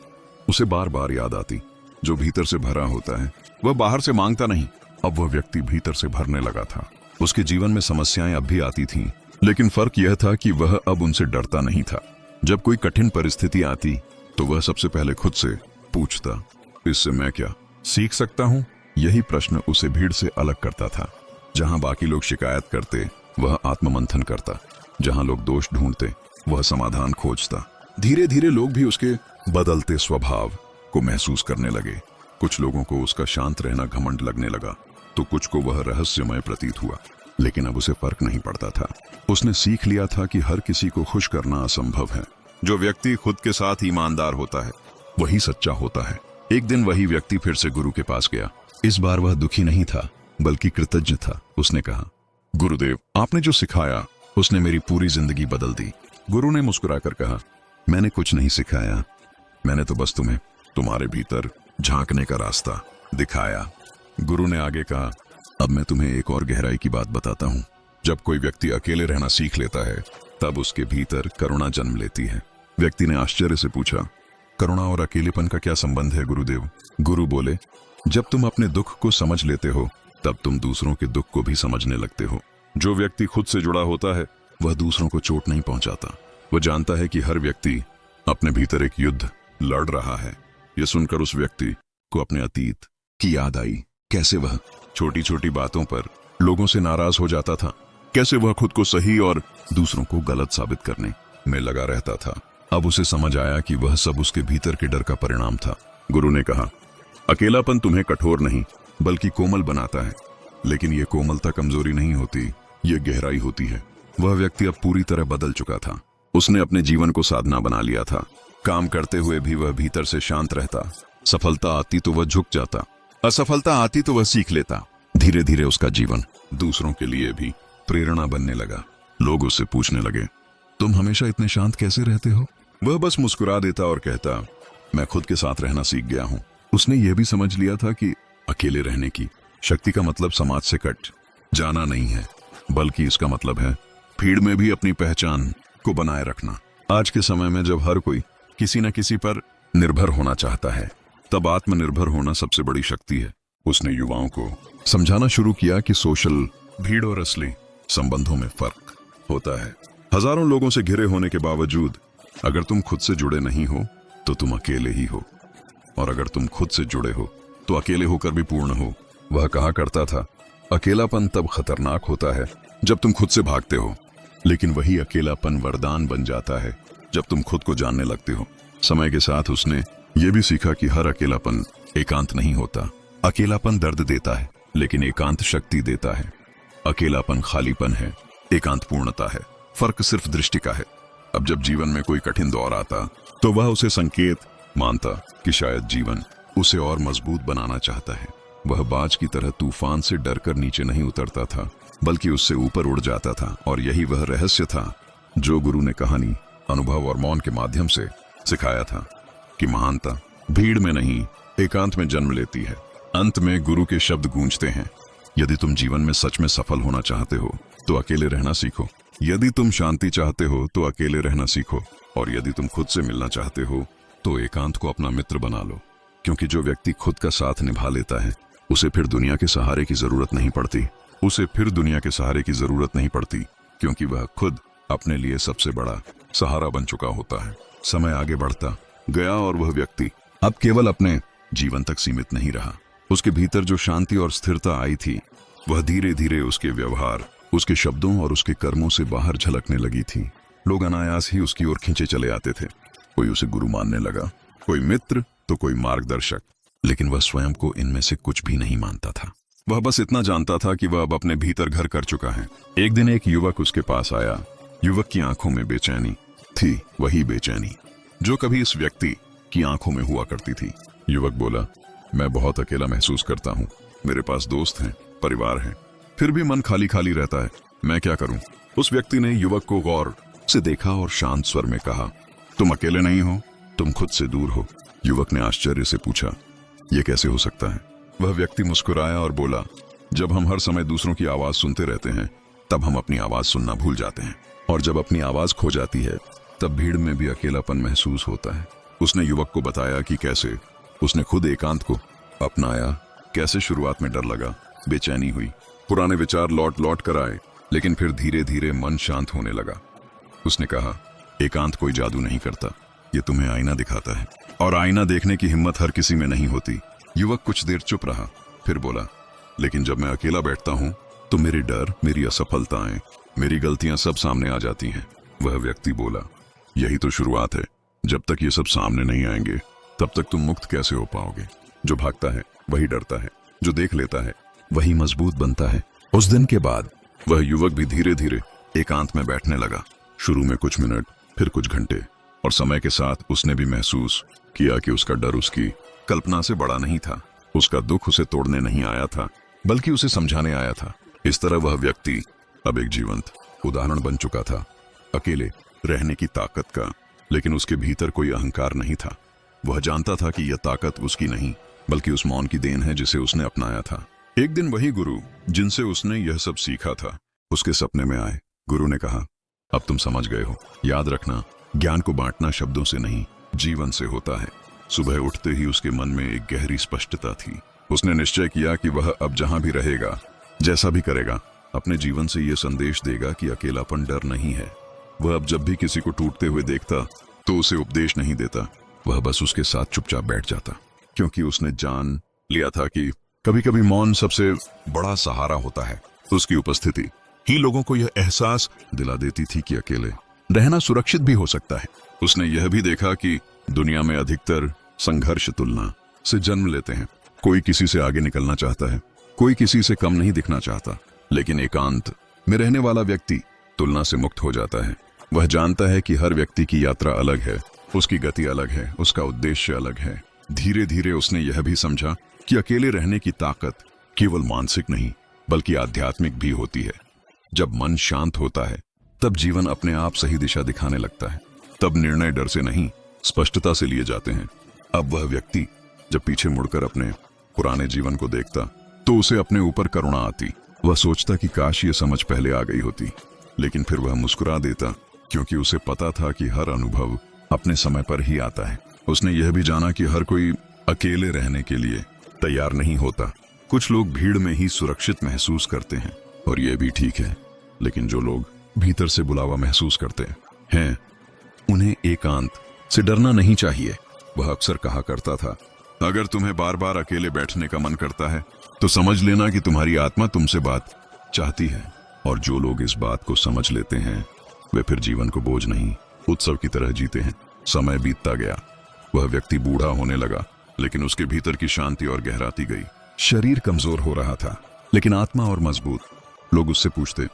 उसे बार बार याद आती, जो भीतर से भरा होता है वह बाहर से मांगता नहीं। अब वह व्यक्ति भीतर से भरने लगा था। उसके जीवन में समस्याएं अब भी आती थीं, लेकिन फर्क यह था कि वह अब उनसे डरता नहीं था। जब कोई कठिन परिस्थिति आती तो वह सबसे पहले खुद से पूछता, इससे मैं क्या सीख सकता हूँ? यही प्रश्न उसे भीड़ से अलग करता था। जहां बाकी लोग शिकायत करते वह आत्ममंथन करता, जहां लोग दोष ढूंढते वह समाधान खोजता। धीरे धीरे लोग भी उसके बदलते स्वभाव को महसूस करने लगे। कुछ लोगों को उसका शांत रहना घमंड लगने लगा, तो कुछ को वह रहस्यमय प्रतीत हुआ। लेकिन अब उसे फर्क नहीं पड़ता था। उसने सीख लिया था कि हर किसी को खुश करना असंभव है। जो व्यक्ति खुद के साथ ईमानदार होता है वही सच्चा होता है। एक दिन वही व्यक्ति फिर से गुरु के पास गया। इस बार वह दुखी नहीं था बल्कि कृतज्ञ था। उसने कहा, गुरुदेव, आपने जो सिखाया उसने मेरी पूरी जिंदगी बदल दी। गुरु ने मुस्कुराकर कहा, मैंने कुछ नहीं सिखाया, मैंने तो बस तुम्हें तुम्हारे भीतर झांकने का रास्ता दिखाया। गुरु ने आगे कहा, अब मैं तुम्हें एक और गहराई की बात बताता हूँ। जब कोई व्यक्ति अकेले रहना सीख लेता है तब उसके भीतर करुणा जन्म लेती है। व्यक्ति ने आश्चर्य से पूछा, करुणा और अकेलेपन का क्या संबंध है गुरुदेव? गुरु बोले, जब तुम अपने दुख को समझ लेते हो तब तुम दूसरों के दुख को भी समझने लगते हो। जो व्यक्ति खुद से जुड़ा होता है वह दूसरों को चोट नहीं पहुंचाता। वह जानता है कि हर व्यक्ति अपने भीतर एक युद्ध लड़ रहा है। यह सुनकर उस व्यक्ति को अपने अतीत की याद आई। कैसे वह छोटी छोटी बातों पर लोगों से नाराज हो जाता था, कैसे वह खुद को सही और दूसरों को गलत साबित करने में लगा रहता था। अब उसे समझ आया कि वह सब उसके भीतर के डर का परिणाम था। गुरु ने कहा, अकेलापन तुम्हें कठोर नहीं बल्कि कोमल बनाता है, लेकिन यह कोमलता कमजोरी नहीं होती, यह गहराई होती है। वह व्यक्ति अब पूरी तरह बदल चुका था। उसने अपने जीवन को साधना बना लिया था। काम करते हुए भी वह भीतर से शांत रहता। सफलता आती तो वह झुक जाता, असफलता आती तो वह सीख लेता। धीरे धीरे उसका जीवन दूसरों के लिए भी प्रेरणा बनने लगा। लोग उससे पूछने लगे, तुम हमेशा इतने शांत कैसे रहते हो? वह बस मुस्कुरा देता और कहता, मैं खुद के साथ रहना सीख गया हूँ। उसने यह भी समझ लिया था कि अकेले रहने की शक्ति का मतलब समाज से कट जाना नहीं है, बल्कि इसका मतलब है भीड़ में भी अपनी पहचान को बनाए रखना। आज के समय में जब हर कोई किसी न किसी पर निर्भर होना चाहता है, तब आत्मनिर्भर होना सबसे बड़ी शक्ति है। उसने युवाओं को समझाना शुरू किया कि सोशल भीड़ और असली संबंधों में फर्क होता है। हजारों लोगों से घिरे होने के बावजूद अगर तुम खुद से जुड़े नहीं हो तो तुम अकेले ही हो, और अगर तुम खुद से जुड़े हो तो अकेले होकर भी पूर्ण हो। वह कहा करता था, अकेलापन तब खतरनाक होता है जब तुम खुद से भागते हो, लेकिन वही अकेलापन वरदान बन जाता है जब तुम खुद को जानने लगते हो। समय के साथ उसने ये भी सीखा कि हर अकेलापन एकांत नहीं होता। अकेलापन दर्द देता है, लेकिन एकांत शक्ति देता है। अकेलापन खालीपन है, एकांत पूर्णता है। फर्क सिर्फ दृष्टि का है। अब जब जीवन में कोई कठिन दौर आता तो वह उसे संकेत मानता कि शायद जीवन उसे और मजबूत बनाना चाहता है। वह बाज की तरह तूफान से डरकर नीचे नहीं उतरता था, बल्कि उससे ऊपर उड़ जाता था। और यही वह रहस्य था जो गुरु ने कहानी, अनुभव और मौन के माध्यम से सिखाया था कि महानता भीड़ में नहीं, एकांत में जन्म लेती है। अंत में गुरु के शब्द गूंजते हैं, यदि तुम जीवन में सच में सफल होना चाहते हो तो अकेले रहना सीखो। यदि तुम शांति चाहते हो तो अकेले रहना सीखो, और यदि तुम खुद से मिलना चाहते हो तो एकांत को अपना मित्र बना लो। क्योंकि जो व्यक्ति खुद का साथ निभा लेता है उसे फिर दुनिया के सहारे की जरूरत नहीं पड़ती। क्योंकि वह खुद अपने लिए सबसे बड़ा सहारा बन चुका होता है। समय आगे बढ़ता गया और वह व्यक्ति अब केवल अपने जीवन तक सीमित नहीं रहा। उसके भीतर जो शांति और स्थिरता आई थी वह धीरे धीरे उसके व्यवहार, उसके शब्दों और उसके कर्मों से बाहर झलकने लगी थी। लोग अनायास ही उसकी ओर खींचे चले आते थे। कोई उसे गुरु मानने लगा, कोई मित्र तो कोई मार्गदर्शक, लेकिन वह स्वयं को इनमें से कुछ भी नहीं मानता था। वह बस इतना जानता था कि वह अब अपने भीतर घर कर चुका है। एक दिन एक युवक उसके पास आया। युवक की आंखों में बेचैनी थी, वही बेचैनी जो कभी इस व्यक्ति की आंखों में हुआ करती थी। युवक बोला, मैं बहुत अकेला महसूस करता हूँ। मेरे पास दोस्त हैं, परिवार है, फिर भी मन खाली खाली रहता है। मैं क्या करूं? उस व्यक्ति ने युवक को गौर से देखा और शांत स्वर में कहा, तुम अकेले नहीं हो, तुम खुद से दूर हो। युवक ने आश्चर्य से पूछा, यह कैसे हो सकता है? वह व्यक्ति मुस्कुराया और बोला, जब हम हर समय दूसरों की आवाज सुनते रहते हैं तब हम अपनी आवाज सुनना भूल जाते हैं, और जब अपनी आवाज खो जाती है तब भीड़ में भी अकेलापन महसूस होता है। उसने युवक को बताया कि कैसे उसने खुद एकांत को अपनाया, कैसे शुरुआत में डर लगा, बेचैनी हुई, पुराने विचार लौट लौट कर आए, लेकिन फिर धीरे धीरे मन शांत होने लगा। उसने कहा, एकांत कोई जादू नहीं करता, ये तुम्हें आईना दिखाता है, और आईना देखने की हिम्मत हर किसी में नहीं होती। युवक कुछ देर चुप रहा, फिर बोला, लेकिन जब मैं अकेला बैठता हूं तो मेरे डर, मेरी असफलताएं, मेरी गलतियां सब सामने आ जाती हैं। वह व्यक्ति बोला, यही तो शुरुआत है, जब तक ये सब सामने नहीं आएंगे तब तक तुम मुक्त कैसे हो पाओगे। जो भागता है वही डरता है, जो देख लेता है वही मजबूत बनता है। उस दिन के बाद वह युवक भी धीरे धीरे एकांत में बैठने लगा। शुरू में कुछ मिनट, फिर कुछ घंटे, और समय के साथ उसने भी महसूस किया कि उसका डर उसकी कल्पना से बड़ा नहीं था। उसका दुख उसे तोड़ने नहीं आया था, बल्कि उसे समझाने आया था। इस तरह वह व्यक्ति अब एक जीवंत उदाहरण बन चुका था, अकेले रहने की ताकत का। लेकिन उसके भीतर कोई अहंकार नहीं था। वह जानता था कि यह ताकत उसकी नहीं, बल्कि उस मौन की देन है जिसे उसने अपनाया था। एक दिन वही गुरु जिनसे उसने यह सब सीखा था उसके सपने में आए। गुरु ने कहा, अब तुम समझ गए हो, याद रखना, ज्ञान को बांटना शब्दों से नहीं, जीवन से होता है। सुबह उठते ही उसके मन में एक गहरी स्पष्टता थी। उसने निश्चय किया कि वह अब जहां भी रहेगा, जैसा भी करेगा, अपने जीवन से यह संदेश देगा कि अकेलापन डर नहीं है। वह अब जब भी किसी को टूटते हुए देखता तो उसे उपदेश नहीं देता, वह बस उसके साथ चुपचाप बैठ जाता, क्योंकि उसने जान लिया था कि कभी कभी मौन सबसे बड़ा सहारा होता है। उसकी उपस्थिति ही लोगों को यह एहसास दिला देती थी कि अकेले रहना सुरक्षित भी हो सकता है। उसने यह भी देखा कि दुनिया में अधिकतर संघर्ष तुलना से जन्म लेते हैं। कोई किसी से आगे निकलना चाहता है, कोई किसी से कम नहीं दिखना चाहता, लेकिन एकांत में रहने वाला व्यक्ति तुलना से मुक्त हो जाता है। वह जानता है कि हर व्यक्ति की यात्रा अलग है, उसकी गति अलग है, उसका उद्देश्य अलग है। धीरे धीरे उसने यह भी समझा कि अकेले रहने की ताकत केवल मानसिक नहीं, बल्कि आध्यात्मिक भी होती है। जब मन शांत होता है तब जीवन अपने आप सही दिशा दिखाने लगता है। तब निर्णय डर से नहीं, स्पष्टता से लिए जाते हैं। अब वह व्यक्ति जब पीछे मुड़कर अपने पुराने जीवन को देखता तो उसे अपने ऊपर करुणा आती। वह सोचता कि काश ये समझ पहले आ गई होती, लेकिन फिर वह मुस्कुरा देता, क्योंकि उसे पता था कि हर अनुभव अपने समय पर ही आता है। उसने यह भी जाना कि हर कोई अकेले रहने के लिए तैयार नहीं होता। कुछ लोग भीड़ में ही सुरक्षित महसूस करते हैं, और यह भी ठीक है, लेकिन जो लोग भीतर से बुलावा महसूस करते हैं उन्हें एकांत से डरना नहीं चाहिए। वह अक्सर कहा करता था, अगर तुम्हें बार बार अकेले बैठने का मन करता है तो समझ लेना कि तुम्हारी आत्मा तुमसे बात चाहती है। और जो लोग इस बात को समझ लेते हैं वे फिर जीवन को बोझ नहीं, उत्सव की तरह जीते हैं। समय बीतता गया, वह व्यक्ति बूढ़ा होने लगा, लेकिन उसके भीतर की शांति और गहराती गई। शरीर कमजोर हो रहा था, लेकिन आत्मा और मजबूत। लोग उससे पूछते,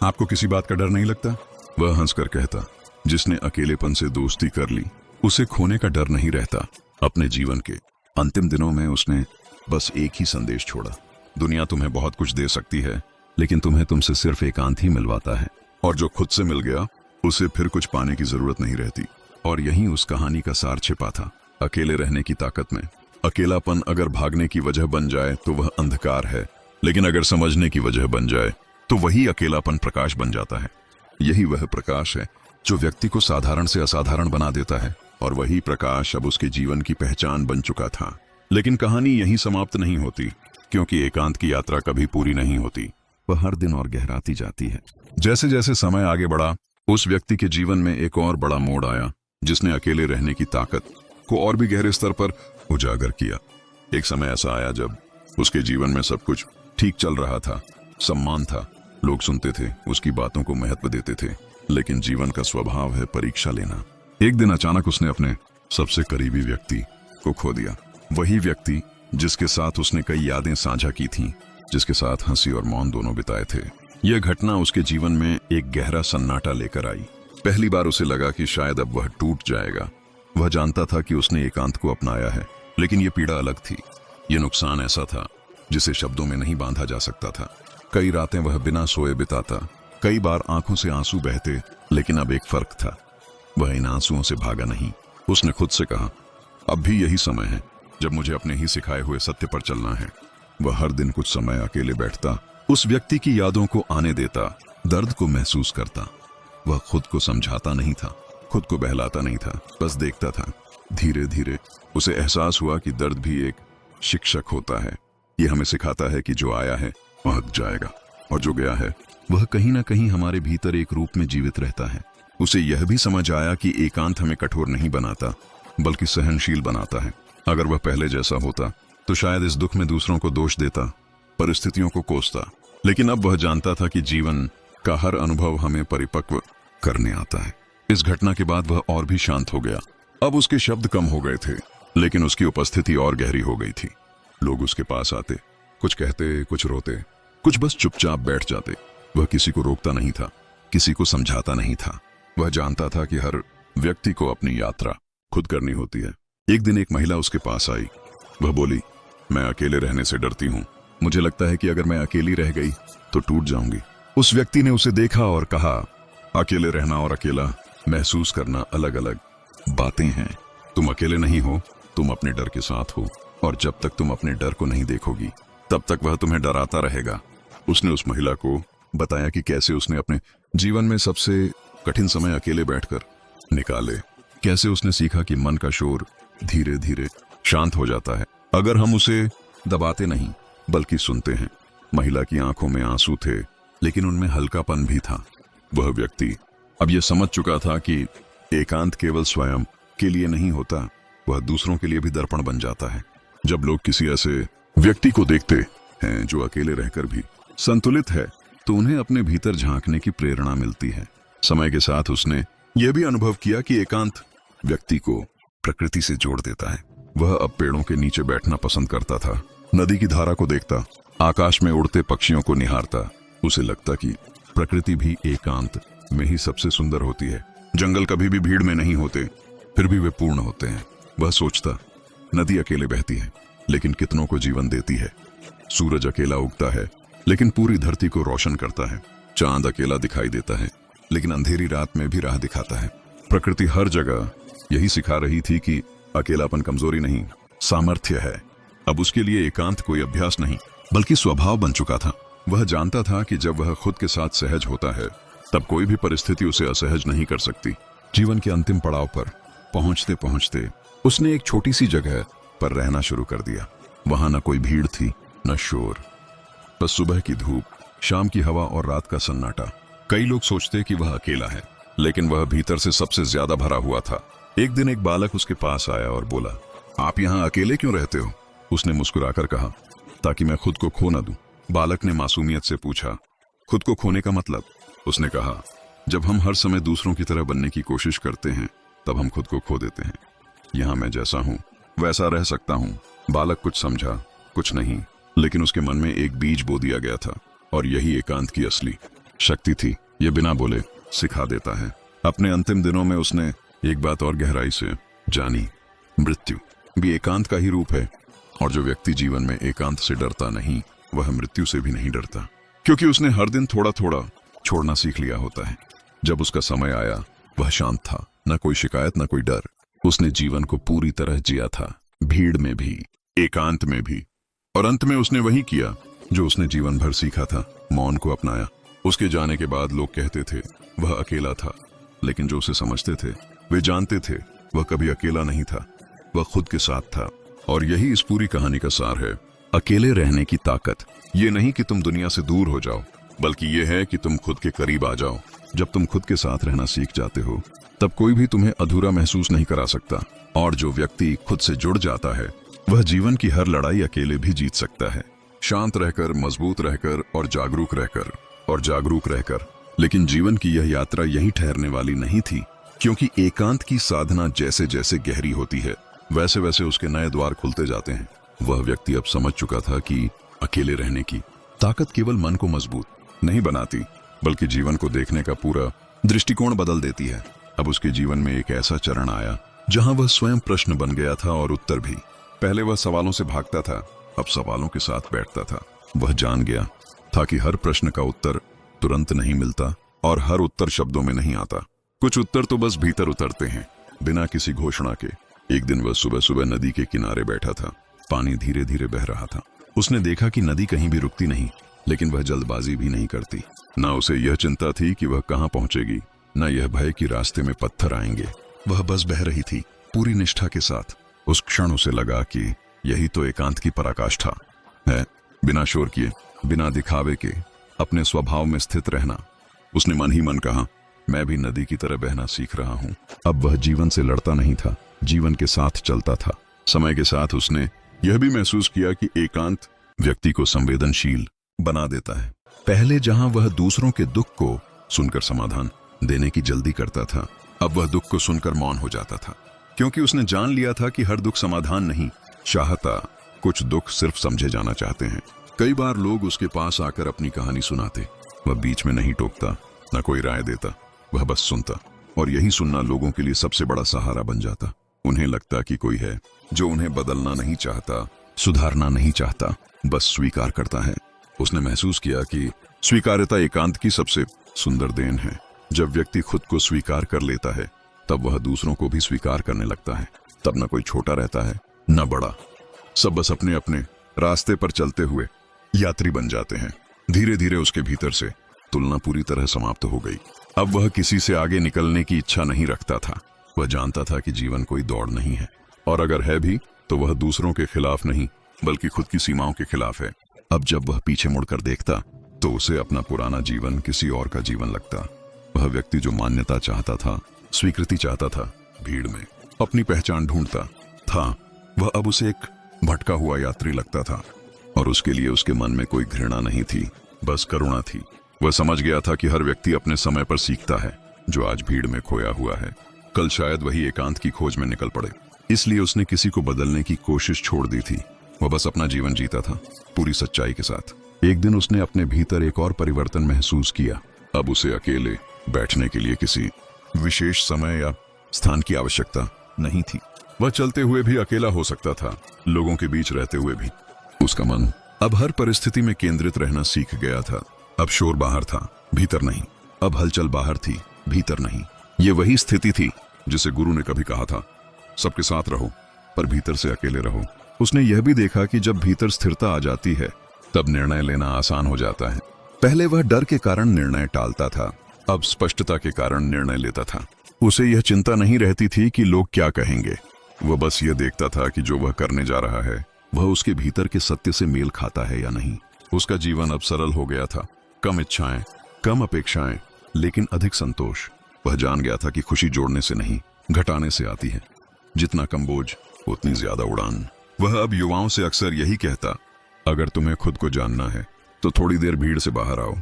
आपको किसी बात का डर नहीं लगता? वह हंसकर कहता, जिसने अकेलेपन से दोस्ती कर ली उसे खोने का डर नहीं रहता। अपने जीवन के अंतिम दिनों में उसने बस एक ही संदेश छोड़ा, दुनिया तुम्हें बहुत कुछ दे सकती है, लेकिन तुम्हें तुमसे सिर्फ एकांत ही मिलवाता है। और जो खुद से मिल गया उसे फिर कुछ पाने की जरूरत नहीं रहती। और यही उस कहानी का सार छिपा था, अकेले रहने की ताकत में। अकेलापन अगर भागने की वजह बन जाए तो वह अंधकार है, लेकिन अगर समझने की वजह बन जाए तो वही अकेलापन प्रकाश बन जाता है। यही वह प्रकाश है जो व्यक्ति को साधारण से असाधारण बना देता है, और वही प्रकाश अब उसके जीवन की पहचान बन चुका था। लेकिन कहानी यहीं समाप्त नहीं होती, क्योंकि एकांत की यात्रा कभी पूरी नहीं होती। वह हर दिन और गहराती जाती है। जैसे जैसे समय आगे बढ़ा, उस व्यक्ति के जीवन में एक और बड़ा मोड़ आया, जिसने अकेले रहने की ताकत को और भी गहरे स्तर पर उजागर किया। एक समय ऐसा आया जब उसके जीवन में सब कुछ ठीक चल रहा था, सम्मान था, लोग सुनते थे, उसकी बातों को महत्व देते थे। लेकिन जीवन का स्वभाव है परीक्षा लेना। एक दिन अचानक उसने अपने सबसे करीबी व्यक्ति को खो दिया। वही व्यक्ति जिसके साथ उसने कई यादें साझा की थीं, जिसके साथ हंसी और मौन दोनों बिताए थे। यह घटना उसके जीवन में एक गहरा सन्नाटा लेकर आई। पहली बार उसे लगा कि शायद अब वह टूट जाएगा। वह जानता था कि उसने एकांत को अपनाया है, लेकिन यह पीड़ा अलग थी। यह नुकसान ऐसा था जिसे शब्दों में नहीं बांधा जा सकता था। कई रातें वह बिना सोए बिताता, कई बार आंखों से आंसू बहते, लेकिन अब एक फर्क था, वह इन आंसुओं से भागा नहीं। उसने खुद से कहा, अब भी यही समय है जब मुझे अपने ही सिखाए हुए सत्य पर चलना है। वह हर दिन कुछ समय अकेले बैठता, उस व्यक्ति की यादों को आने देता, दर्द को महसूस करता। वह खुद को समझाता नहीं था, खुद को बहलाता नहीं था, बस देखता था। धीरे धीरे उसे एहसास हुआ कि दर्द भी एक शिक्षक होता है। ये हमें सिखाता है कि जो आया है वह जाएगा, और जो गया है वह कहीं ना कहीं हमारे भीतर एक रूप में जीवित रहता है। उसे यह भी समझ आया कि एकांत हमें कठोर नहीं बनाता, बल्कि सहनशील बनाता है। अगर वह पहले जैसा होता तो शायद इस दुख में दूसरों को दोष देता, परिस्थितियों को कोसता। लेकिन अब वह जानता था कि जीवन का हर अनुभव हमें परिपक्व करने आता है। इस घटना के बाद वह और भी शांत हो गया। अब उसके शब्द कम हो गए थे, लेकिन उसकी उपस्थिति और गहरी हो गई थी। लोग उसके पास आते, कुछ कहते, कुछ रोते, कुछ बस चुपचाप बैठ जाते। वह किसी को रोकता नहीं था, किसी को समझाता नहीं था। वह जानता था कि हर व्यक्ति को अपनी यात्रा खुद करनी होती है। एक दिन एक महिला उसके पास आई। वह बोली, मैं अकेले रहने से डरती हूँ। मुझे लगता है कि अगर मैं अकेली रह गई तो टूट जाऊंगी। उस व्यक्ति ने उसे देखा और कहा, अकेले रहना और अकेला महसूस करना अलग अलग बातें हैं। तुम अकेले नहीं हो, तुम अपने डर के साथ हो, और जब तक तुम अपने डर को नहीं देखोगी तब तक वह तुम्हें डराता रहेगा। उसने उस महिला को बताया कि कैसे उसने अपने जीवन में सबसे कठिन समय अकेले बैठकर निकाले, कैसे उसने सीखा कि मन का शोर धीरे धीरे शांत हो जाता है अगर हम उसे दबाते नहीं बल्कि सुनते हैं। महिला की आंखों में आंसू थे, लेकिन उनमें हल्कापन भी था। वह व्यक्ति अब यह समझ चुका था कि एकांत केवल स्वयं के लिए नहीं होता, वह दूसरों के लिए भी दर्पण बन जाता है। जब लोग किसी ऐसे व्यक्ति को देखते हैं जो अकेले रहकर भी संतुलित है, तो उन्हें अपने भीतर झांकने की प्रेरणा मिलती है। समय के साथ उसने यह भी अनुभव किया कि एकांत व्यक्ति को प्रकृति से जोड़ देता है। वह अब पेड़ों के नीचे बैठना पसंद करता था, नदी की धारा को देखता, आकाश में उड़ते पक्षियों को निहारता। उसे लगता कि प्रकृति भी एकांत में ही सबसे सुंदर होती है। जंगल कभी भी भीड़ में नहीं होते, फिर भी वे पूर्ण होते हैं। वह सोचता, नदी अकेले बहती है लेकिन कितनों को जीवन देती है। सूरज अकेला उगता है लेकिन पूरी धरती को रोशन करता है। चांद अकेला दिखाई देता है लेकिन अंधेरी रात में भी राह दिखाता है। प्रकृति हर जगह यही सिखा रही थी कि अकेलापन कमजोरी नहीं, सामर्थ्य है। अब उसके लिए एकांत कोई अभ्यास नहीं बल्कि स्वभाव बन चुका था। वह जानता था कि जब वह खुद के साथ सहज होता है तब कोई भी परिस्थिति उसे असहज नहीं कर सकती। जीवन के अंतिम पड़ाव पर पहुंचते पहुंचते उसने एक छोटी सी जगह पर रहना शुरू कर दिया। वहां न कोई भीड़ थी, न शोर, बस सुबह की धूप, शाम की हवा और रात का सन्नाटा। कई लोग सोचते कि वह अकेला है, लेकिन वह भीतर से सबसे ज्यादा भरा हुआ था। एक दिन एक बालक उसके पास आया और बोला, आप यहाँ अकेले क्यों रहते हो? उसने मुस्कुराकर कहा, ताकि मैं खुद को खो न दूं। बालक ने मासूमियत से पूछा, खुद को खोने का मतलब? उसने कहा, जब हम हर समय दूसरों की तरह बनने की कोशिश करते हैं तब हम खुद को खो देते हैं। यहाँ मैं जैसा हूँ वैसा रह सकता हूँ। बालक कुछ समझा, कुछ नहीं, लेकिन उसके मन में एक बीज बो दिया गया था, और यही एकांत की असली शक्ति थी। ये बिना बोले सिखा देता है। अपने अंतिम दिनों में उसने एक बात और गहराई से जानी, मृत्यु भी एकांत का ही रूप है। और जो व्यक्ति जीवन में एकांत से डरता नहीं, वह मृत्यु से भी नहीं डरता, क्योंकि उसने हर दिन थोड़ा थोड़ा छोड़ना सीख लिया होता है। जब उसका समय आया वह शांत था, न कोई शिकायत, न कोई डर। उसने जीवन को पूरी तरह जिया था, भीड़ में भी, एकांत में भी। और अंत में उसने वही किया जो उसने जीवन भर सीखा था, मौन को अपनाया। उसके जाने के बाद लोग कहते थे वह अकेला था, लेकिन जो उसे समझते थे वे जानते थे वह कभी अकेला नहीं था, वह खुद के साथ था। और यही इस पूरी कहानी का सार है। अकेले रहने की ताकत ये नहीं कि तुम दुनिया से दूर हो जाओ, बल्कि ये है कि तुम खुद के करीब आ जाओ। जब तुम खुद के साथ रहना सीख जाते हो तब कोई भी तुम्हें अधूरा महसूस नहीं करा सकता। और जो व्यक्ति खुद से जुड़ जाता है वह जीवन की हर लड़ाई अकेले भी जीत सकता है, शांत रहकर, मजबूत रहकर और जागरूक रहकर। लेकिन जीवन की यह यात्रा यहीं ठहरने वाली नहीं थी, क्योंकि एकांत की साधना जैसे जैसे गहरी होती है वैसे वैसे उसके नए द्वार खुलते जाते हैं। वह व्यक्ति अब समझ चुका था कि अकेले रहने की ताकत केवल मन को मजबूत नहीं बनाती, बल्कि जीवन को देखने का पूरा दृष्टिकोण बदल देती है। अब उसके जीवन में एक ऐसा चरण आया जहां वह स्वयं प्रश्न बन गया था और उत्तर भी। पहले वह सवालों से भागता था, अब सवालों के साथ बैठता था। वह जान गया था कि हर प्रश्न का उत्तर तुरंत नहीं मिलता और हर उत्तर शब्दों में नहीं आता। कुछ उत्तर तो बस भीतर उतरते हैं, बिना किसी घोषणा के। एक दिन वह सुबह सुबह नदी के किनारे बैठा था। पानी धीरे धीरे बह रहा था। उसने देखा कि नदी कहीं भी रुकती नहीं, लेकिन वह जल्दबाजी भी नहीं करती। न उसे यह चिंता थी कि वह कहाँ पहुंचेगी, न यह भय कि रास्ते में पत्थर आएंगे। वह बस बह रही थी पूरी निष्ठा के साथ। उस क्षण उसे लगा कि यही तो एकांत की पराकाष्ठा है, बिना शोर किए, बिना दिखावे के, अपने स्वभाव में स्थित रहना। उसने मन ही मन कहा, मैं भी नदी की तरह बहना सीख रहा हूं। अब वह जीवन से लड़ता नहीं था, जीवन के साथ चलता था। समय के साथ उसने यह भी महसूस किया कि एकांत व्यक्ति को संवेदनशील बना देता है। पहले जहां वह दूसरों के दुख को सुनकर समाधान देने की जल्दी करता था, अब वह दुख को सुनकर मौन हो जाता था, क्योंकि उसने जान लिया था कि हर दुख समाधान नहीं चाहता, कुछ दुख सिर्फ समझे जाना चाहते हैं। कई बार लोग उसके पास आकर अपनी कहानी सुनाते, वह बीच में नहीं टोकता, न कोई राय देता, वह बस सुनता। और यही सुनना लोगों के लिए सबसे बड़ा सहारा बन जाता। उन्हें लगता कि कोई है जो उन्हें बदलना नहीं चाहता, सुधारना नहीं चाहता, बस स्वीकार करता है। उसने महसूस किया कि स्वीकार्यता एकांत की सबसे सुंदर देन है। जब व्यक्ति खुद को स्वीकार कर लेता है, तब वह दूसरों को भी स्वीकार करने लगता है। तब न कोई छोटा रहता है, न बड़ा, सब बस अपने अपने रास्ते पर चलते हुए यात्री बन जाते हैं। धीरे धीरे उसके भीतर से तुलना पूरी तरह समाप्त हो गई। अब वह किसी से आगे निकलने की इच्छा नहीं रखता था। वह जानता था कि जीवन कोई दौड़ नहीं है, और अगर है भी तो वह दूसरों के खिलाफ नहीं, बल्कि खुद की सीमाओं के खिलाफ है। अब जब वह पीछे मुड़कर देखता तो उसे अपना पुराना जीवन किसी और का जीवन लगता। वह व्यक्ति जो मान्यता चाहता था, स्वीकृति चाहता था, भीड़ में अपनी पहचान ढूंढता था, वह अब उसे एक भटका हुआ यात्री लगता था। और उसके लिए उसके मन में कोई घृणा नहीं थी, बस करुणा थी। वह समझ गया था कि हर व्यक्ति अपने समय पर सीखता है। जो आज भीड़ में खोया हुआ है, कल शायद वही एकांत की खोज में निकल पड़े। इसलिए उसने किसी को बदलने की कोशिश छोड़ दी थी। वह बस अपना जीवन जीता था, पूरी सच्चाई के साथ। एक दिन उसने अपने भीतर एक और परिवर्तन महसूस किया। अब उसे अकेले बैठने के लिए किसी विशेष समय या स्थान की आवश्यकता नहीं थी। वह चलते हुए भी अकेला हो सकता था, लोगों के बीच रहते हुए भी। उसका मन अब हर परिस्थिति में केंद्रित रहना सीख गया था। अब शोर बाहर था, भीतर नहीं। अब हलचल बाहर थी, भीतर नहीं। ये वही स्थिति थी जिसे गुरु ने कभी कहा था, सबके साथ रहो पर भीतर से अकेले रहो। उसने यह भी देखा कि जब भीतर स्थिरता आ जाती है, तब निर्णय लेना आसान हो जाता है। पहले वह डर के कारण निर्णय टालता था, अब स्पष्टता के कारण निर्णय लेता था। उसे यह चिंता नहीं रहती थी कि लोग क्या कहेंगे। वह बस यह देखता था कि जो वह करने जा रहा है, वह उसके भीतर के सत्य से मेल खाता है या नहीं। उसका जीवन अब सरल हो गया था, कम इच्छाएं, कम अपेक्षाएं, लेकिन अधिक संतोष। वह जान गया था कि खुशी जोड़ने से नहीं, घटाने से आती है। जितना कम बोझ, उतनी ज्यादा उड़ान। वह अब युवाओं से अक्सर यही कहता, अगर तुम्हें खुद को जानना है तो थोड़ी देर भीड़ से बाहर आओ।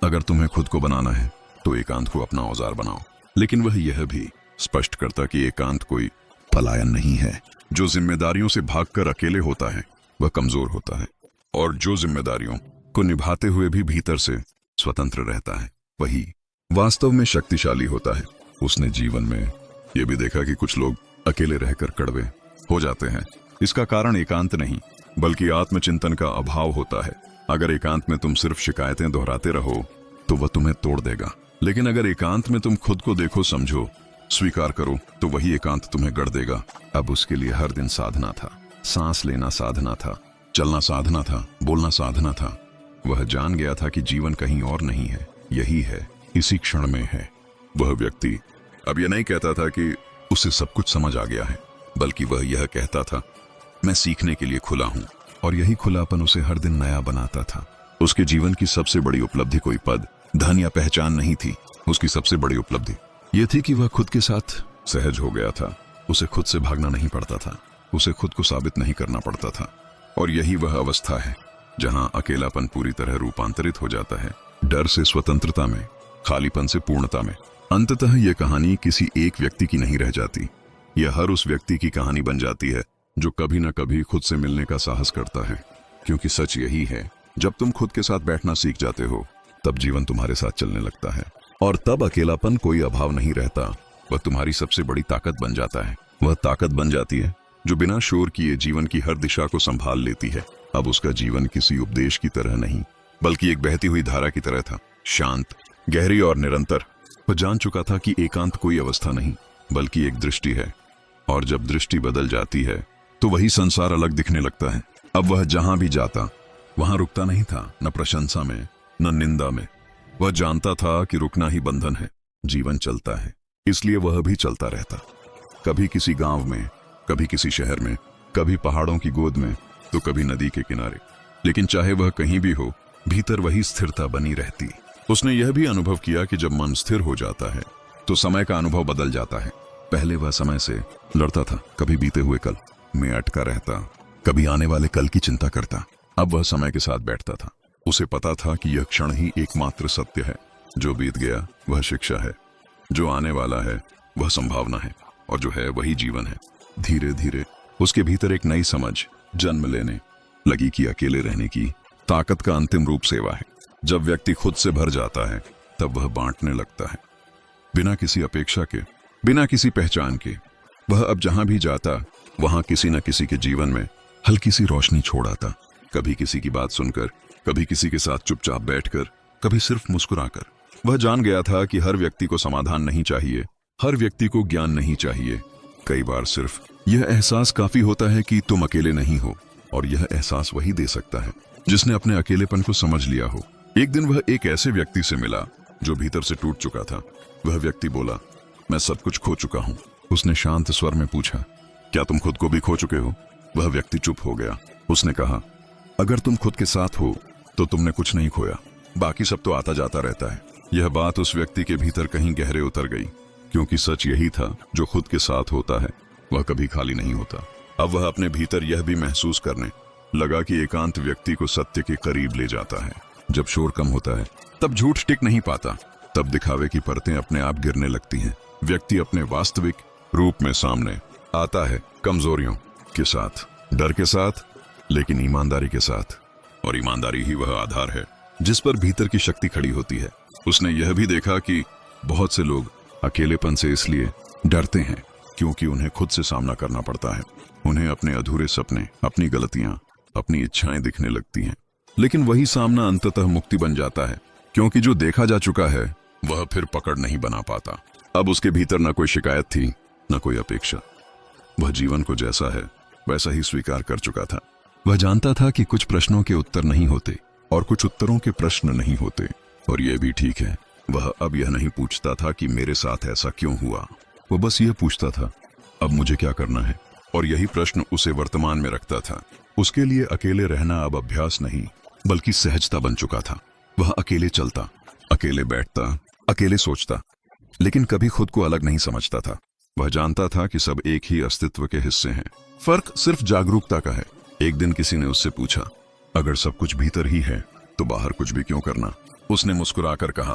अगर तुम्हें खुद को बनाना है तो एकांत को अपना औजार बनाओ। लेकिन वह यह भी स्पष्ट करता कि एकांत कोई पलायन नहीं है। जो जिम्मेदारियों से भागकर अकेले होता है, वह कमजोर होता है, और जो जिम्मेदारियों को निभाते हुए भी भीतर से स्वतंत्र रहता है, वही वास्तव में शक्तिशाली होता है। उसने जीवन में यह भी देखा कि कुछ लोग अकेले रहकर कड़वे हो जाते हैं। इसका कारण एकांत नहीं, बल्कि आत्मचिंतन का अभाव होता है। अगर एकांत में तुम सिर्फ शिकायतें दोहराते रहो तो वह तुम्हें तोड़ देगा। लेकिन अगर एकांत में तुम खुद को देखो, समझो, स्वीकार करो, तो वही एकांत तुम्हें गढ़ देगा। अब उसके लिए हर दिन साधना था। सांस लेना साधना था, चलना साधना था, बोलना साधना था। वह जान गया था कि जीवन कहीं और नहीं है, यही है, इसी क्षण में है। वह व्यक्ति अब यह नहीं कहता था कि उसे सब कुछ समझ आ गया है, बल्कि वह यह कहता था, मैं सीखने के लिए खुला हूं। और यही खुलापन उसे हर दिन नया बनाता था। उसके जीवन की सबसे बड़ी उपलब्धि कोई पद, धन या पहचान नहीं थी। उसकी सबसे बड़ी उपलब्धि यह थी कि वह खुद के साथ सहज हो गया था। उसे खुद से भागना नहीं पड़ता था, उसे खुद को साबित नहीं करना पड़ता था। और यही वह अवस्था है जहां अकेलापन पूरी तरह रूपांतरित हो जाता है, डर से स्वतंत्रता में, खालीपन से पूर्णता में। अंततः यह कहानी किसी एक व्यक्ति की नहीं रह जाती। यह हर उस व्यक्ति की कहानी बन जाती है जो कभी न कभी खुद से मिलने का साहस करता है। क्योंकि सच यही है, जब तुम खुद के साथ बैठना सीख जाते हो, तब जीवन तुम्हारे साथ चलने लगता है। और तब अकेलापन कोई अभाव नहीं रहता, वह तुम्हारी सबसे बड़ी ताकत बन जाता है। वह ताकत बन जाती है जो बिना शोर किए जीवन की हर दिशा को संभाल लेती है। अब उसका जीवन किसी उपदेश की तरह नहीं, बल्कि एक बहती हुई धारा की तरह था, शांत, गहरी और निरंतर। वह जान चुका था कि एकांत कोई अवस्था नहीं, बल्कि एक दृष्टि है। और जब दृष्टि बदल जाती है तो वही संसार अलग दिखने लगता है। अब वह जहां भी जाता, वहां रुकता नहीं था, न प्रशंसा में, न निंदा में, वह जानता था कि रुकना ही बंधन है, जीवन चलता है, इसलिए वह भी चलता रहता। कभी किसी गांव में, कभी किसी शहर में, कभी पहाड़ों की गोद में, तो कभी नदी के किनारे। लेकिन चाहे वह कहीं भी हो, भीतर वही स्थिरता बनी रहती। उसने यह भी अनुभव किया कि जब मन स्थिर हो जाता है तो समय का अनुभव बदल जाता है। पहले वह समय से लड़ता था, कभी बीते हुए कल में अटका रहता, कभी आने वाले कल की चिंता करता। अब वह समय के साथ बैठता था। उसे पता था कि यह क्षण ही एकमात्र सत्य है। जो बीत गया वह शिक्षा है, जो आने वाला है वह संभावना है, और जो है वही जीवन है। धीरे धीरे उसके भीतर एक नई समझ जन्म लेने लगी कि अकेले रहने की ताकत का अंतिम रूप सेवा है। जब व्यक्ति खुद से भर जाता है तब वह बांटने लगता है, बिना किसी अपेक्षा के, बिना किसी पहचान के। वह अब जहां भी जाता वहां किसी न किसी के जीवन में हल्की सी रोशनी छोड़ आता। कभी किसी की बात सुनकर, कभी किसी के साथ चुपचाप बैठकर, कभी सिर्फ मुस्कुराकर। वह जान गया था कि हर व्यक्ति को समाधान नहीं चाहिए, हर व्यक्ति को ज्ञान नहीं चाहिए। कई बार सिर्फ यह एहसास काफी होता है कि तुम अकेले नहीं हो, और यह एहसास वही दे सकता है जिसने अपने अकेलेपन को समझ लिया हो। एक दिन वह एक ऐसे व्यक्ति से मिला जो भीतर से टूट चुका था। वह व्यक्ति बोला, मैं सब कुछ खो चुका हूं। उसने शांत स्वर में पूछा, क्या तुम खुद को भी खो चुके हो? वह व्यक्ति चुप हो गया। उसने कहा, अगर तुम खुद के साथ हो तो तुमने कुछ नहीं खोया, बाकी सब तो आता जाता रहता है। यह बात उस व्यक्ति के भीतर कहीं गहरे उतर गई, क्योंकि सच यही था, जो खुद के साथ होता है वह कभी खाली नहीं होता। अब वह अपने भीतर यह भी महसूस करने लगा कि एकांत व्यक्ति को सत्य के करीब ले जाता है। जब शोर कम होता है तब झूठ टिक नहीं पाता, तब दिखावे की परतें अपने आप गिरने लगती हैं। व्यक्ति अपने वास्तविक रूप में सामने आता है, कमजोरियों के साथ, डर के साथ, लेकिन ईमानदारी के साथ। और ईमानदारी ही वह आधार है जिस पर भीतर की शक्ति खड़ी होती है। उसने यह भी देखा कि बहुत से लोग अकेलेपन से इसलिए डरते हैं क्योंकि उन्हें खुद से सामना करना पड़ता है। उन्हें अपने अधूरे सपने, अपनी गलतियां, अपनी इच्छाएं दिखने लगती हैं। लेकिन वही सामना अंततः मुक्ति बन जाता है, क्योंकि जो देखा जा चुका है वह फिर पकड़ नहीं बना पाता। अब उसके भीतर न कोई शिकायत थी, न कोई अपेक्षा। वह जीवन को जैसा है वैसा ही स्वीकार कर चुका था। वह जानता था कि कुछ प्रश्नों के उत्तर नहीं होते और कुछ उत्तरों के प्रश्न नहीं होते, और यह भी ठीक है। वह अब यह नहीं पूछता था कि मेरे साथ ऐसा क्यों हुआ, वो बस यह पूछता था, अब मुझे क्या करना है। और यही प्रश्न उसे वर्तमान में रखता था। उसके लिए अकेले रहना अब अभ्यास नहीं, बल्कि सहजता बन चुका था। वह अकेले चलता, अकेले बैठता, अकेले सोचता, लेकिन कभी खुद को अलग नहीं समझता था। वह जानता था कि सब एक ही अस्तित्व के हिस्से हैं, फर्क सिर्फ जागरूकता का है। एक दिन किसी ने उससे पूछा, अगर सब कुछ भीतर ही है तो बाहर कुछ भी क्यों करना? उसने मुस्कुराकर कहा,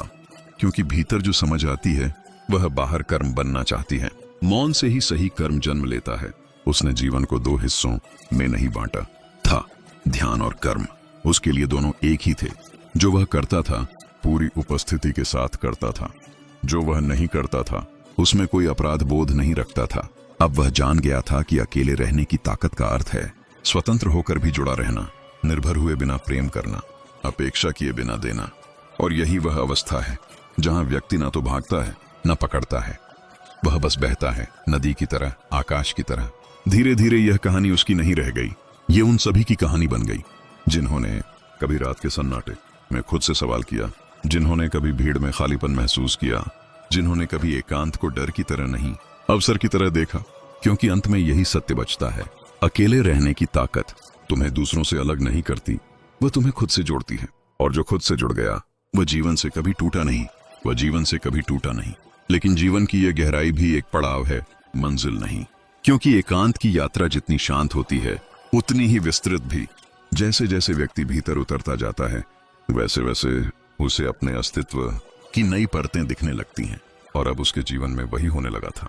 क्योंकि भीतर जो समझ आती है वह बाहर कर्म बनना चाहती है। मौन से ही सही कर्म जन्म लेता है। उसने जीवन को दो हिस्सों में नहीं बांटा था, ध्यान और कर्म। उसके लिए दोनों एक ही थे। जो वह करता था पूरी उपस्थिति के साथ करता था, जो वह नहीं करता था उसमें कोई अपराध बोध नहीं रखता था। अब वह जान गया था कि अकेले रहने की ताकत का अर्थ है स्वतंत्र होकर भी जुड़ा रहना, निर्भर हुए बिना प्रेम करना, अपेक्षा किए बिना देना। और यही वह अवस्था है जहां व्यक्ति न तो भागता है न पकड़ता है, वह बस बहता है, नदी की तरह, आकाश की तरह। धीरे धीरे यह कहानी उसकी नहीं रह गई, ये उन सभी की कहानी बन गई जिन्होंने कभी रात के सन्नाटे में खुद से सवाल किया, जिन्होंने कभी भीड़ में खालीपन महसूस किया, जिन्होंने कभी एकांत को डर की तरह नहीं अवसर की तरह देखा। क्योंकि अंत में यही सत्य बचता है, अकेले रहने की ताकत तुम्हें दूसरों से अलग नहीं करती, वह तुम्हें खुद से जोड़ती है। और जो खुद से जुड़ गया वह जीवन से कभी टूटा नहीं, वह जीवन से कभी टूटा नहीं। लेकिन जीवन की यह गहराई भी एक पड़ाव है, मंजिल नहीं। क्योंकि एकांत की यात्रा जितनी शांत होती है उतनी ही विस्तृत भी। जैसे जैसे व्यक्ति भीतर उतरता जाता है वैसे वैसे उसे अपने अस्तित्व की नई परतें दिखने लगती हैं। और अब उसके जीवन में वही होने लगा था।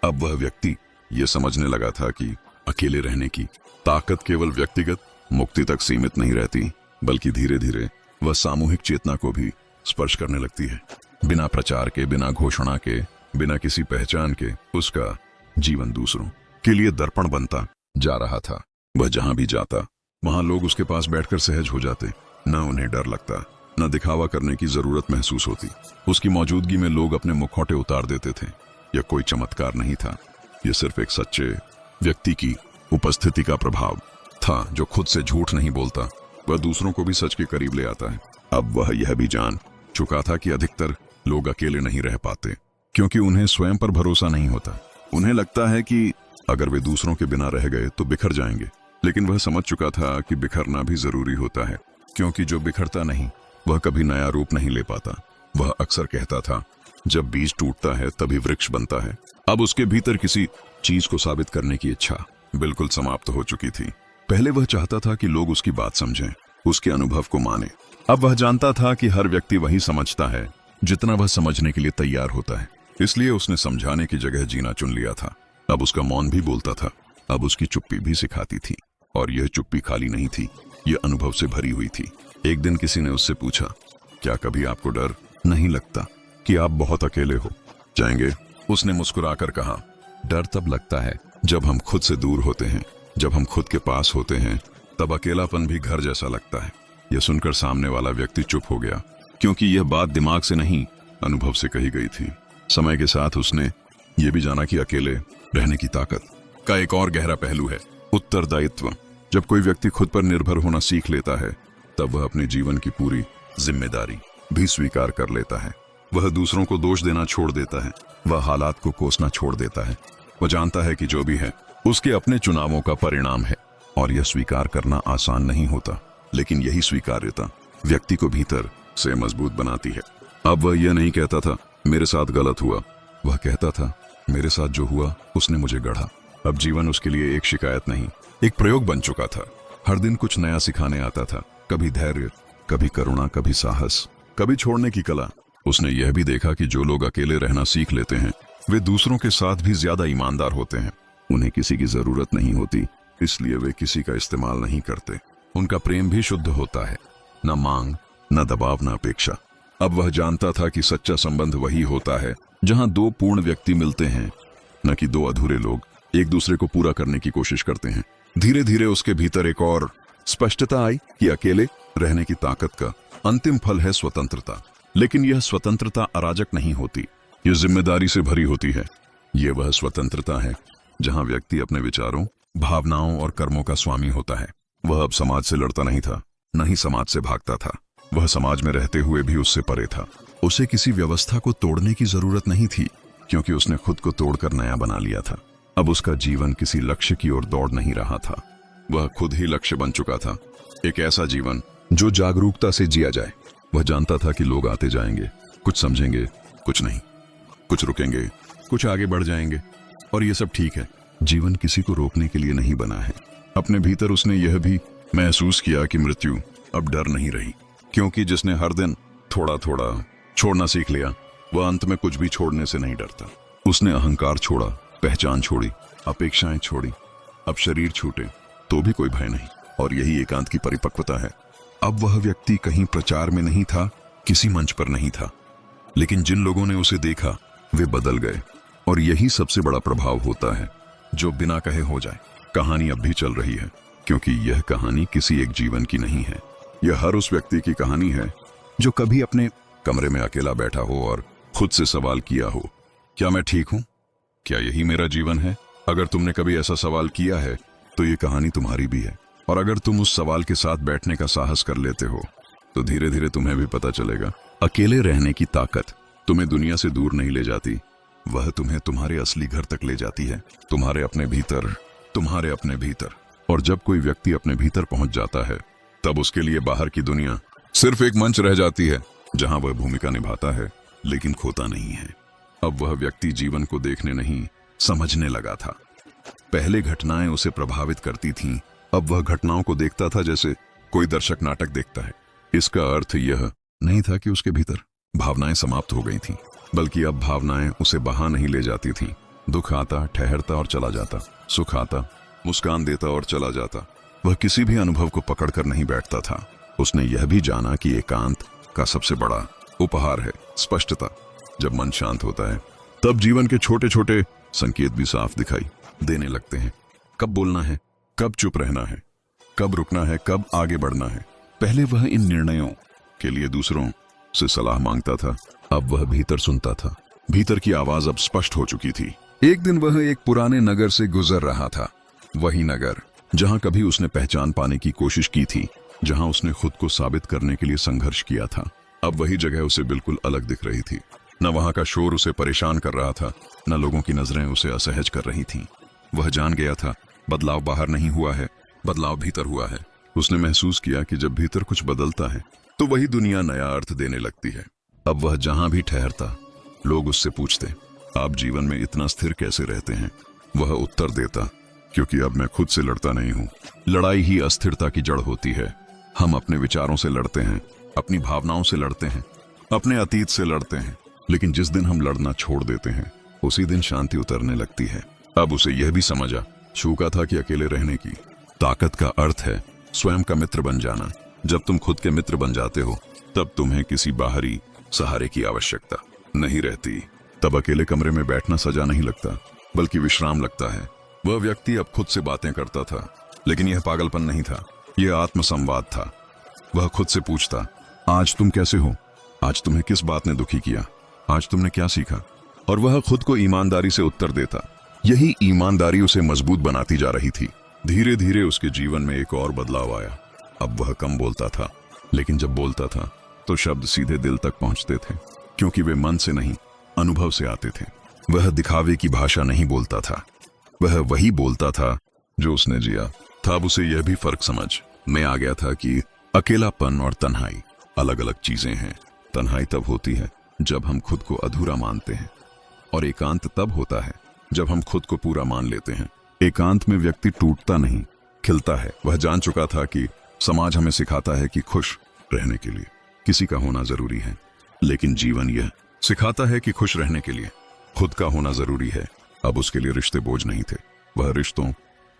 अब वह व्यक्ति ये समझने लगा था कि अकेले रहने की ताकत केवल व्यक्तिगत मुक्ति तक सीमित नहीं रहती, बल्कि धीरे धीरे वह सामूहिक चेतना को भी स्पर्श करने लगती है। बिना प्रचार के, बिना घोषणा के, बिना किसी पहचान के उसका जीवन दूसरों के लिए दर्पण बनता जा रहा था। वह जहां भी जाता वहां लोग उसके पास बैठकर सहज हो जाते, न उन्हें डर लगता, न दिखावा करने की जरूरत महसूस होती। उसकी मौजूदगी में लोग अपने मुखौटे उतार देते थे। यह कोई चमत्कार नहीं था, यह सिर्फ एक सच्चे व्यक्ति की उपस्थिति का प्रभाव था, जो खुद से झूठ नहीं बोलता, वह दूसरों को भी सच के करीब ले आता है। अब वह यह भी जान चुका था कि अधिकतर लोग अकेले नहीं रह पाते, क्योंकि उन्हें स्वयं पर भरोसा नहीं होता। उन्हें लगता है कि अगर वे दूसरों के बिना रह गए तो बिखर जाएंगे। लेकिन वह समझ चुका था कि बिखरना भी जरूरी होता है, क्योंकि जो बिखरता नहीं वह कभी नया रूप नहीं ले पाता। वह अक्सर कहता था, जब बीज टूटता है तभी वृक्ष बनता है। अब उसके भीतर किसी चीज को साबित करने की इच्छा बिल्कुल समाप्त हो चुकी थी। पहले वह चाहता था कि लोग उसकी बात समझें, उसके अनुभव को माने। अब वह जानता था कि हर व्यक्ति वही समझता है जितना वह समझने के लिए तैयार होता है। इसलिए उसने समझाने की जगह जीना चुन लिया था। अब उसका मौन भी बोलता था, अब उसकी चुप्पी भी सिखाती थी। और यह चुप्पी खाली नहीं थी, यह अनुभव से भरी हुई थी। एक दिन किसी ने उससे पूछा, क्या कभी आपको डर नहीं लगता कि आप बहुत अकेले हो जाएंगे? उसने मुस्कुराकर कहा, डर तब लगता है जब हम खुद से दूर होते हैं। जब हम खुद के पास होते हैं तब अकेलापन भी घर जैसा लगता है। यह सुनकर सामने वाला व्यक्ति चुप हो गया, क्योंकि यह बात दिमाग से नहीं, अनुभव से कही गई थी। समय के साथ उसने ये भी जाना कि अकेले रहने की ताकत का एक और गहरा पहलू है, उत्तरदायित्व। जब कोई व्यक्ति खुद पर निर्भर होना सीख लेता है तब वह अपने जीवन की पूरी जिम्मेदारी भी स्वीकार कर लेता है। वह दूसरों को दोष देना छोड़ देता है, वह हालात को कोसना छोड़ देता है। वह जानता है कि जो भी है उसके अपने चुनावों का परिणाम है, और यह स्वीकार करना आसान नहीं होता, लेकिन यही स्वीकार्यता व्यक्ति को भीतर से मजबूत बनाती है। अब वह यह नहीं कहता था, मेरे साथ गलत हुआ। वह कहता था, मेरे साथ जो हुआ उसने मुझे गढ़ा। अब जीवन उसके लिए एक शिकायत नहीं, एक प्रयोग बन चुका था। हर दिन कुछ नया सिखाने आता था, कभी धैर्य, कभी करुणा, कभी साहस, कभी छोड़ने की कला। उसने यह भी देखा कि जो लोग अकेले रहना सीख लेते हैं वे दूसरों के साथ भी ज्यादा ईमानदार होते हैं। उन्हें किसी की जरूरत नहीं होती, इसलिए वे किसी का इस्तेमाल नहीं करते। उनका प्रेम भी शुद्ध होता है, न मांग, न दबाव, न अपेक्षा। अब वह जानता था कि सच्चा संबंध वही होता है जहां दो पूर्ण व्यक्ति मिलते हैं, न कि दो अधूरे लोग एक दूसरे को पूरा करने की कोशिश करते हैं। धीरे धीरे उसके भीतर एक और स्पष्टता आई कि अकेले रहने की ताकत का अंतिम फल है स्वतंत्रता। लेकिन यह स्वतंत्रता अराजक नहीं होती, यह जिम्मेदारी से भरी होती है। यह वह स्वतंत्रता है जहां व्यक्ति अपने विचारों, भावनाओं और कर्मों का स्वामी होता है। वह अब समाज से लड़ता नहीं था, न ही समाज से भागता था। वह समाज में रहते हुए भी उससे परे था। उसे किसी व्यवस्था को तोड़ने की जरूरत नहीं थी, क्योंकि उसने खुद को तोड़कर नया बना लिया था। अब उसका जीवन किसी लक्ष्य की ओर दौड़ नहीं रहा था, वह खुद ही लक्ष्य बन चुका था। एक ऐसा जीवन जो जागरूकता से जिया जाए। वह जानता था कि लोग आते जाएंगे, कुछ समझेंगे, कुछ नहीं, कुछ रुकेंगे, कुछ आगे बढ़ जाएंगे, और ये सब ठीक है। जीवन किसी को रोकने के लिए नहीं बना है। अपने भीतर उसने यह भी महसूस किया कि मृत्यु अब डर नहीं रही, क्योंकि जिसने हर दिन थोड़ा थोड़ा छोड़ना सीख लिया वह अंत में कुछ भी छोड़ने से नहीं डरता। उसने अहंकार छोड़ा, पहचान छोड़ी, अपेक्षाएं छोड़ी। अब शरीर छूटे तो भी कोई भय नहीं, और यही एकांत की परिपक्वता है। अब वह व्यक्ति कहीं प्रचार में नहीं था, किसी मंच पर नहीं था, लेकिन जिन लोगों ने उसे देखा वे बदल गए। और यही सबसे बड़ा प्रभाव होता है जो बिना कहे हो जाए। कहानी अब भी चल रही है, क्योंकि यह कहानी किसी एक जीवन की नहीं है। यह हर उस व्यक्ति की कहानी है जो कभी अपने कमरे में अकेला बैठा हो और खुद से सवाल किया हो, क्या मैं ठीक हूं? क्या यही मेरा जीवन है? अगर तुमने कभी ऐसा सवाल किया है तो ये कहानी तुम्हारी भी है। और अगर तुम उस सवाल के साथ बैठने का साहस कर लेते हो तो धीरे धीरे तुम्हें भी पता चलेगा, अकेले रहने की ताकत तुम्हें दुनिया से दूर नहीं ले जाती, वह तुम्हें तुम्हारे असली घर तक ले जाती है, तुम्हारे अपने भीतर, तुम्हारे अपने भीतर। और जब कोई व्यक्ति अपने भीतर पहुंच जाता है तब उसके लिए बाहर की दुनिया सिर्फ एक मंच रह जाती है जहां वह भूमिका निभाता है, लेकिन खोता नहीं है। अब वह व्यक्ति जीवन को देखने नहीं, समझने लगा था। पहले घटनाएं उसे प्रभावित करती थीं, अब वह घटनाओं को देखता था जैसे कोई दर्शक नाटक देखता है। इसका अर्थ यह नहीं था कि उसके भीतर भावनाएं समाप्त हो गई थीं, बल्कि अब भावनाएं उसे बहा नहीं ले जाती थीं। दुख आता, ठहरता और चला जाता, सुख आता, मुस्कान देता और चला जाता। वह किसी भी अनुभव को पकड़कर नहीं बैठता था। उसने यह भी जाना कि एकांत का सबसे बड़ा उपहार है स्पष्टता। जब मन शांत होता है तब जीवन के छोटे छोटे संकेत भी साफ दिखाई देने लगते हैं। कब बोलना है, कब चुप रहना है, कब रुकना है, कब आगे बढ़ना है। पहले वह इन निर्णयों के लिए दूसरों से सलाह मांगता था, अब वह भीतर सुनता था। भीतर की आवाज अब स्पष्ट हो चुकी थी। एक दिन वह एक पुराने नगर से गुजर रहा था, वही नगर जहां कभी उसने पहचान पाने की कोशिश की थी, जहां उसने खुद को साबित करने के लिए संघर्ष किया था। अब वही जगह उसे बिल्कुल अलग दिख रही थी। न वहां का शोर उसे परेशान कर रहा था, न लोगों की नजरें उसे असहज कर रही थीं। वह जान गया था बदलाव बाहर नहीं हुआ है, बदलाव भीतर हुआ है। उसने महसूस किया कि जब भीतर कुछ बदलता है तो वही दुनिया नया अर्थ देने लगती है। अब वह जहां भी ठहरता लोग उससे पूछते, आप जीवन में इतना स्थिर कैसे रहते हैं? वह उत्तर देता, क्योंकि अब मैं खुद से लड़ता नहीं हूं। लड़ाई ही अस्थिरता की जड़ होती है। हम अपने विचारों से लड़ते हैं, अपनी भावनाओं से लड़ते हैं, अपने अतीत से लड़ते हैं, लेकिन जिस दिन हम लड़ना छोड़ देते हैं उसी दिन शांति उतरने लगती है। अब उसे यह भी समझ आ चुका था कि अकेले रहने की ताकत का अर्थ है स्वयं का मित्र बन जाना। जब तुम खुद के मित्र बन जाते हो तब तुम्हें किसी बाहरी सहारे की आवश्यकता नहीं रहती। तब अकेले कमरे में बैठना सजा नहीं लगता बल्कि विश्राम लगता है। वह व्यक्ति अब खुद से बातें करता था, लेकिन यह पागलपन नहीं था, यह आत्मसंवाद था। वह खुद से पूछता, आज तुम कैसे हो? आज तुम्हें किस बात ने दुखी किया? आज तुमने क्या सीखा? और वह खुद को ईमानदारी से उत्तर देता। यही ईमानदारी उसे मजबूत बनाती जा रही थी। धीरे धीरे उसके जीवन में एक और बदलाव आया। अब वह कम बोलता था, लेकिन जब बोलता था तो शब्द सीधे दिल तक पहुंचते थे, क्योंकि वे मन से नहीं अनुभव से आते थे। वह दिखावे की भाषा नहीं बोलता था, वह वही बोलता था जो उसने जिया था। अब उसे यह भी फर्क समझ में आ गया था कि अकेलापन और तन्हाई अलग अलग चीजें हैं। तन्हाई तब होती है जब हम खुद को अधूरा मानते हैं, और एकांत तब होता है जब हम खुद को पूरा मान लेते हैं। एकांत में व्यक्ति टूटता नहीं, खिलता है। वह जान चुका था कि समाज हमें सिखाता है कि खुश रहने के लिए किसी का होना जरूरी है, लेकिन जीवन यह सिखाता है कि खुश रहने के लिए खुद का होना जरूरी है। अब उसके लिए रिश्ते बोझ नहीं थे, वह रिश्तों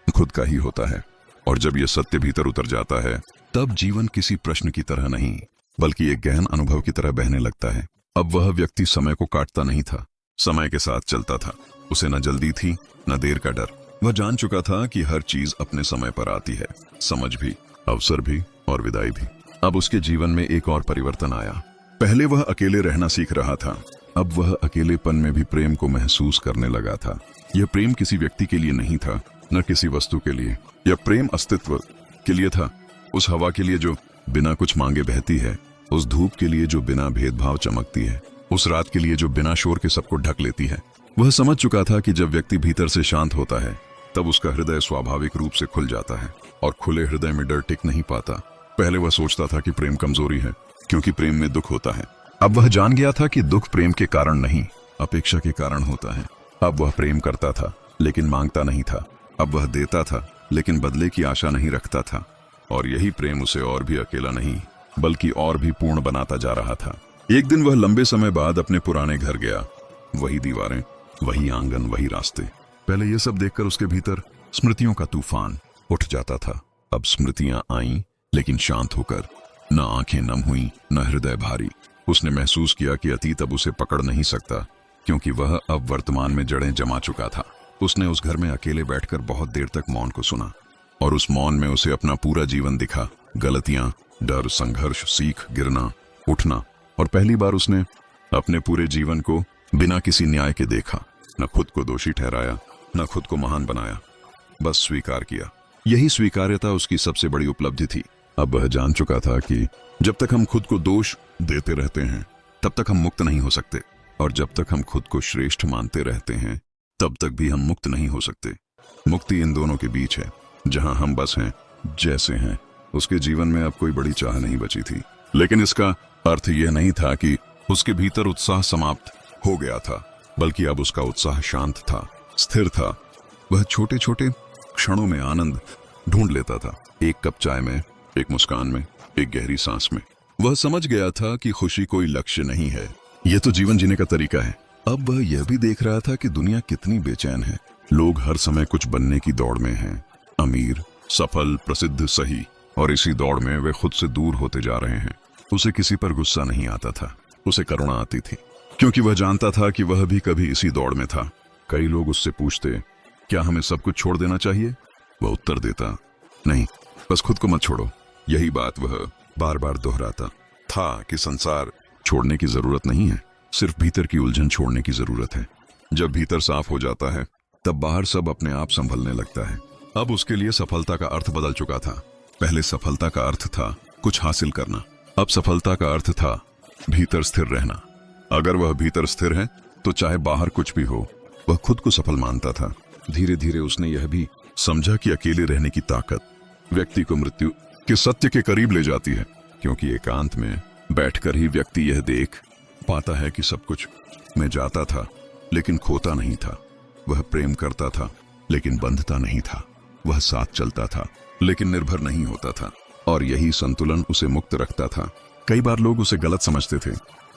खुद का ही होता है। और जब यह सत्य भीतर उतर जाता है तब जीवन किसी प्रश्न की तरह नहीं बल्कि एक गहन अनुभव की तरह बहने लगता है। अब वह व्यक्ति समय को काटता नहीं था, समय के साथ चलता था। उसे न जल्दी थी न देर का डर। वह जान चुका था कि हर चीज अपने समय पर आती है, समझ भी, अवसर भी और विदाई भी। अब उसके जीवन में एक और परिवर्तन आया। पहले वह अकेले रहना सीख रहा था, अब वह अकेलेपन में भी प्रेम को महसूस करने लगा था। यह प्रेम किसी व्यक्ति के लिए नहीं था, न किसी वस्तु के लिए। यह प्रेम अस्तित्व के लिए था, उस हवा के लिए जो बिना कुछ मांगे बहती है, उस धूप के लिए जो बिना भेदभाव चमकती है, उस रात के लिए जो बिना शोर के सबको ढक लेती है। वह समझ चुका था कि जब व्यक्ति भीतर से शांत होता है तब उसका हृदय स्वाभाविक रूप से खुल जाता है, और खुले हृदय में डर टिक नहीं पाता। पहले वह सोचता था कि प्रेम कमजोरी है, क्योंकि प्रेम में दुख होता है। अब वह जान गया था कि दुख प्रेम के कारण नहीं, अपेक्षा के कारण होता है। अब वह प्रेम करता था लेकिन मांगता नहीं था। अब वह देता था लेकिन बदले की आशा नहीं रखता था। और यही प्रेम उसे और भी अकेला नहीं बल्कि और भी पूर्ण बनाता जा रहा था। एक दिन वह लंबे समय बाद अपने पुराने घर गया। वही दीवारें, वही आंगन, वही रास्ते। पहले यह सब देखकर उसके भीतर स्मृतियों का तूफान उठ जाता था। अब स्मृतियां आईं लेकिन शांत होकर, न आंखें नम हुई न हृदय भारी। उसने महसूस किया कि अतीत अब उसे पकड़ नहीं सकता, क्योंकि वह अब वर्तमान में जड़ें जमा चुका था। उसने उस घर में अकेले बैठकर बहुत देर तक मौन को सुना, और उस मौन में उसे अपना पूरा जीवन दिखा। गलतियां, डर, संघर्ष, सीख, गिरना, उठना। और पहली बार उसने अपने पूरे जीवन को बिना किसी न्याय के देखा। न खुद को दोषी ठहराया, न खुद को महान बनाया, बस स्वीकार किया। यही स्वीकार्यता उसकी सबसे बड़ी उपलब्धि थी। अब वह जान चुका था कि जब तक हम खुद को दोष देते रहते हैं तब तक हम मुक्त नहीं हो सकते, और जब तक हम खुद को श्रेष्ठ मानते रहते हैं तब तक भी हम मुक्त नहीं हो सकते। मुक्ति इन दोनों के बीच है, जहां हम बस हैं जैसे हैं। उसके जीवन में अब कोई बड़ी चाह नहीं बची थी, लेकिन इसका अर्थ यह नहीं था कि उसके भीतर उत्साह समाप्त हो गया था, बल्कि अब उसका उत्साह शांत था, स्थिर था। वह छोटे छोटे क्षणों में आनंद ढूंढ लेता था, एक कप चाय में, एक मुस्कान में, एक गहरी सांस में। वह समझ गया था कि खुशी कोई लक्ष्य नहीं है, यह तो जीवन जीने का तरीका है। अब वह यह भी देख रहा था कि दुनिया कितनी बेचैन है। लोग हर समय कुछ बनने की दौड़ में हैं, अमीर, सफल, प्रसिद्ध, सही, और इसी दौड़ में वे खुद से दूर होते जा रहे हैं। उसे किसी पर गुस्सा नहीं आता था, उसे करुणा आती थी, क्योंकि वह जानता था कि वह भी कभी इसी दौड़ में था। कई लोग उससे पूछते, क्या हमें सब कुछ छोड़ देना चाहिए? वह उत्तर देता, नहीं, बस खुद को मत छोड़ो। यही बात वह बार बार दोहराता था कि संसार छोड़ने की जरूरत नहीं है, सिर्फ भीतर की उलझन छोड़ने की जरूरत है। जब भीतर साफ हो जाता है तब बाहर सब अपने आप संभलने लगता है। अब उसके लिए सफलता का अर्थ बदल चुका था। पहले सफलता का अर्थ था कुछ हासिल करना, अब सफलता का अर्थ था भीतर स्थिर रहना। अगर वह भीतर स्थिर है तो चाहे बाहर कुछ भी हो, वह खुद को सफल मानता था। धीरे धीरे उसने यह भी समझा कि अकेले रहने की ताकत व्यक्ति को मृत्यु के सत्य के करीब ले जाती है, क्योंकि एकांत में बैठकर ही व्यक्ति यह देख पाता है कि सब कुछ में जाता था लेकिन खोता नहीं था। वह प्रेम करता था लेकिन बंधता नहीं था। वह साथ चलता था लेकिन निर्भर नहीं होता था, और यही संतुलन उसे मुक्त रखता था। कई बार लोग उसे गलत समझते थे।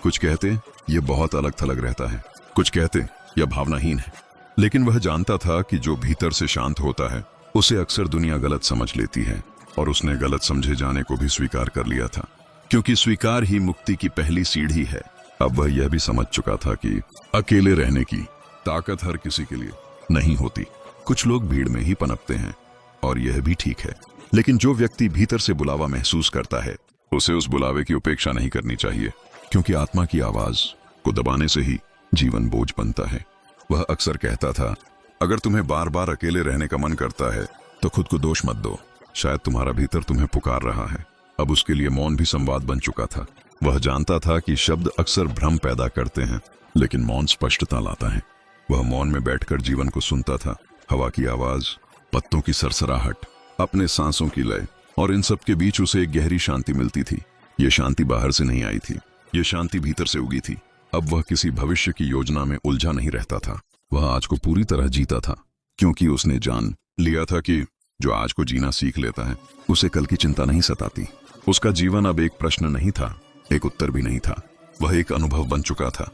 कुछ कहते ये बहुत अलग थलग रहता है, कुछ कहते यह भावनाहीन है, लेकिन वह जानता था कि जो भीतर से शांत होता है उसे अक्सर दुनिया गलत समझ लेती है, और उसने गलत समझे जाने को भी स्वीकार कर लिया था, क्योंकि स्वीकार ही मुक्ति की पहली सीढ़ी है। अब वह यह भी समझ चुका था कि अकेले रहने की ताकत हर किसी के लिए नहीं होती। कुछ लोग भीड़ में ही पनपते हैं और यह भी ठीक है, लेकिन जो व्यक्ति भीतर से बुलावा महसूस करता है उसे उस बुलावे की उपेक्षा नहीं करनी चाहिए, क्योंकि आत्मा की आवाज को दबाने से ही जीवन बोझ बनता है। वह अक्सर कहता था, अगर तुम्हें बार बार अकेले रहने का मन करता है तो खुद को दोष मत दो, शायद तुम्हारा भीतर तुम्हें पुकार रहा है। अब उसके लिए मौन भी संवाद बन चुका था। वह जानता था कि शब्द अक्सर भ्रम पैदा करते हैं, लेकिन मौन स्पष्टता लाता है। वह मौन में बैठकर जीवन को सुनता था, हवा की आवाज, पत्तों की सरसराहट, अपने सांसों की लय, और इन सब के बीच उसे एक गहरी शांति मिलती थी। ये शांति बाहर से नहीं आई थी, ये शांति भीतर से उगी थी। अब वह किसी भविष्य की योजना में उलझा नहीं रहता था। वह आज को पूरी तरह जीता था, क्योंकि उसने जान लिया था कि जो आज को जीना सीख लेता है उसे कल की चिंता नहीं सताती। उसका जीवन अब एक प्रश्न नहीं था, एक उत्तर भी नहीं था। वह एक अनुभव बन चुका था,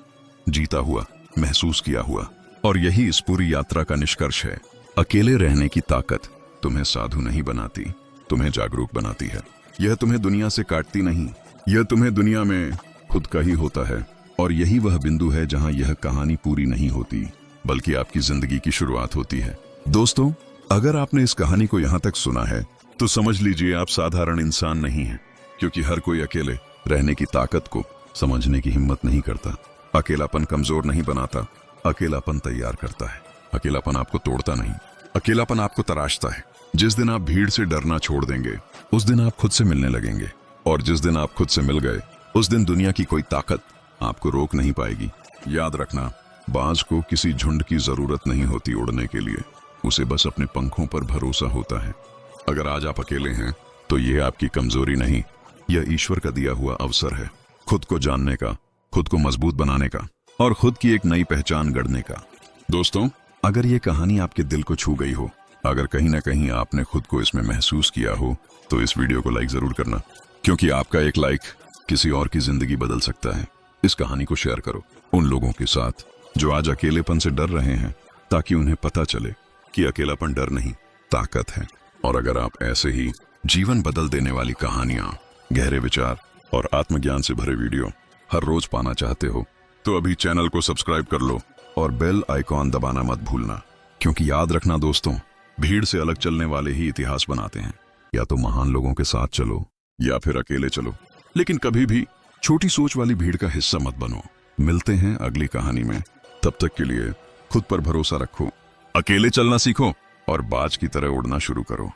जीता हुआ, महसूस किया हुआ। और यही इस पूरी यात्रा का निष्कर्ष है। अकेले रहने की ताकत तुम्हें साधु नहीं बनाती, तुम्हें जागरूक बनाती है। यह तुम्हें दुनिया से काटती नहीं, यह तुम्हें दुनिया में खुद का ही होता है। और यही वह बिंदु है जहां यह कहानी पूरी नहीं होती, बल्कि आपकी जिंदगी की शुरुआत होती है। दोस्तों, अगर आपने इस कहानी को यहां तक सुना है तो समझ लीजिए आप साधारण इंसान नहीं हैं, क्योंकि हर कोई अकेले रहने की ताकत को समझने की हिम्मत नहीं करता। अकेलापन कमजोर नहीं बनाता, अकेलापन तैयार करता है। अकेलापन आपको तोड़ता नहीं, अकेलापन आपको तराशता है। जिस दिन आप भीड़ से डरना छोड़ देंगे उस दिन आप खुद से मिलने लगेंगे, और जिस दिन आप खुद से मिल गए उस दिन दुनिया की कोई ताकत आपको रोक नहीं पाएगी। याद रखना, बाज को किसी झुंड की जरूरत नहीं होती उड़ने के लिए, उसे बस अपने पंखों पर भरोसा होता है। अगर आज आप अकेले हैं तो यह आपकी कमजोरी नहीं, यह ईश्वर का दिया हुआ अवसर है, खुद को जानने का, खुद को मजबूत बनाने का, और खुद की एक नई पहचान गढ़ने का। दोस्तों, अगर ये कहानी आपके दिल को छू गई हो, अगर कहीं ना कहीं आपने खुद को इसमें महसूस किया हो, तो इस वीडियो को लाइक जरूर करना, क्योंकि आपका एक लाइक किसी और की जिंदगी बदल सकता है। इस कहानी को शेयर करो उन लोगों के साथ जो आज अकेलेपन से डर रहे हैं, ताकि उन्हें पता चले कि अकेलापन डर नहीं, ताकत है। और अगर आप ऐसे ही जीवन बदल देने वाली कहानियां, गहरे विचार और आत्मज्ञान से भरे वीडियो हर रोज पाना चाहते हो, तो अभी चैनल को सब्सक्राइब कर लो और बेल आइकॉन दबाना मत भूलना, क्योंकि याद रखना दोस्तों, भीड़ से अलग चलने वाले ही इतिहास बनाते हैं। या तो महान लोगों के साथ चलो या फिर अकेले चलो, लेकिन कभी भी छोटी सोच वाली भीड़ का हिस्सा मत बनो। मिलते हैं अगली कहानी में, तब तक के लिए खुद पर भरोसा रखो, अकेले चलना सीखो और बाज की तरह उड़ना शुरू करो।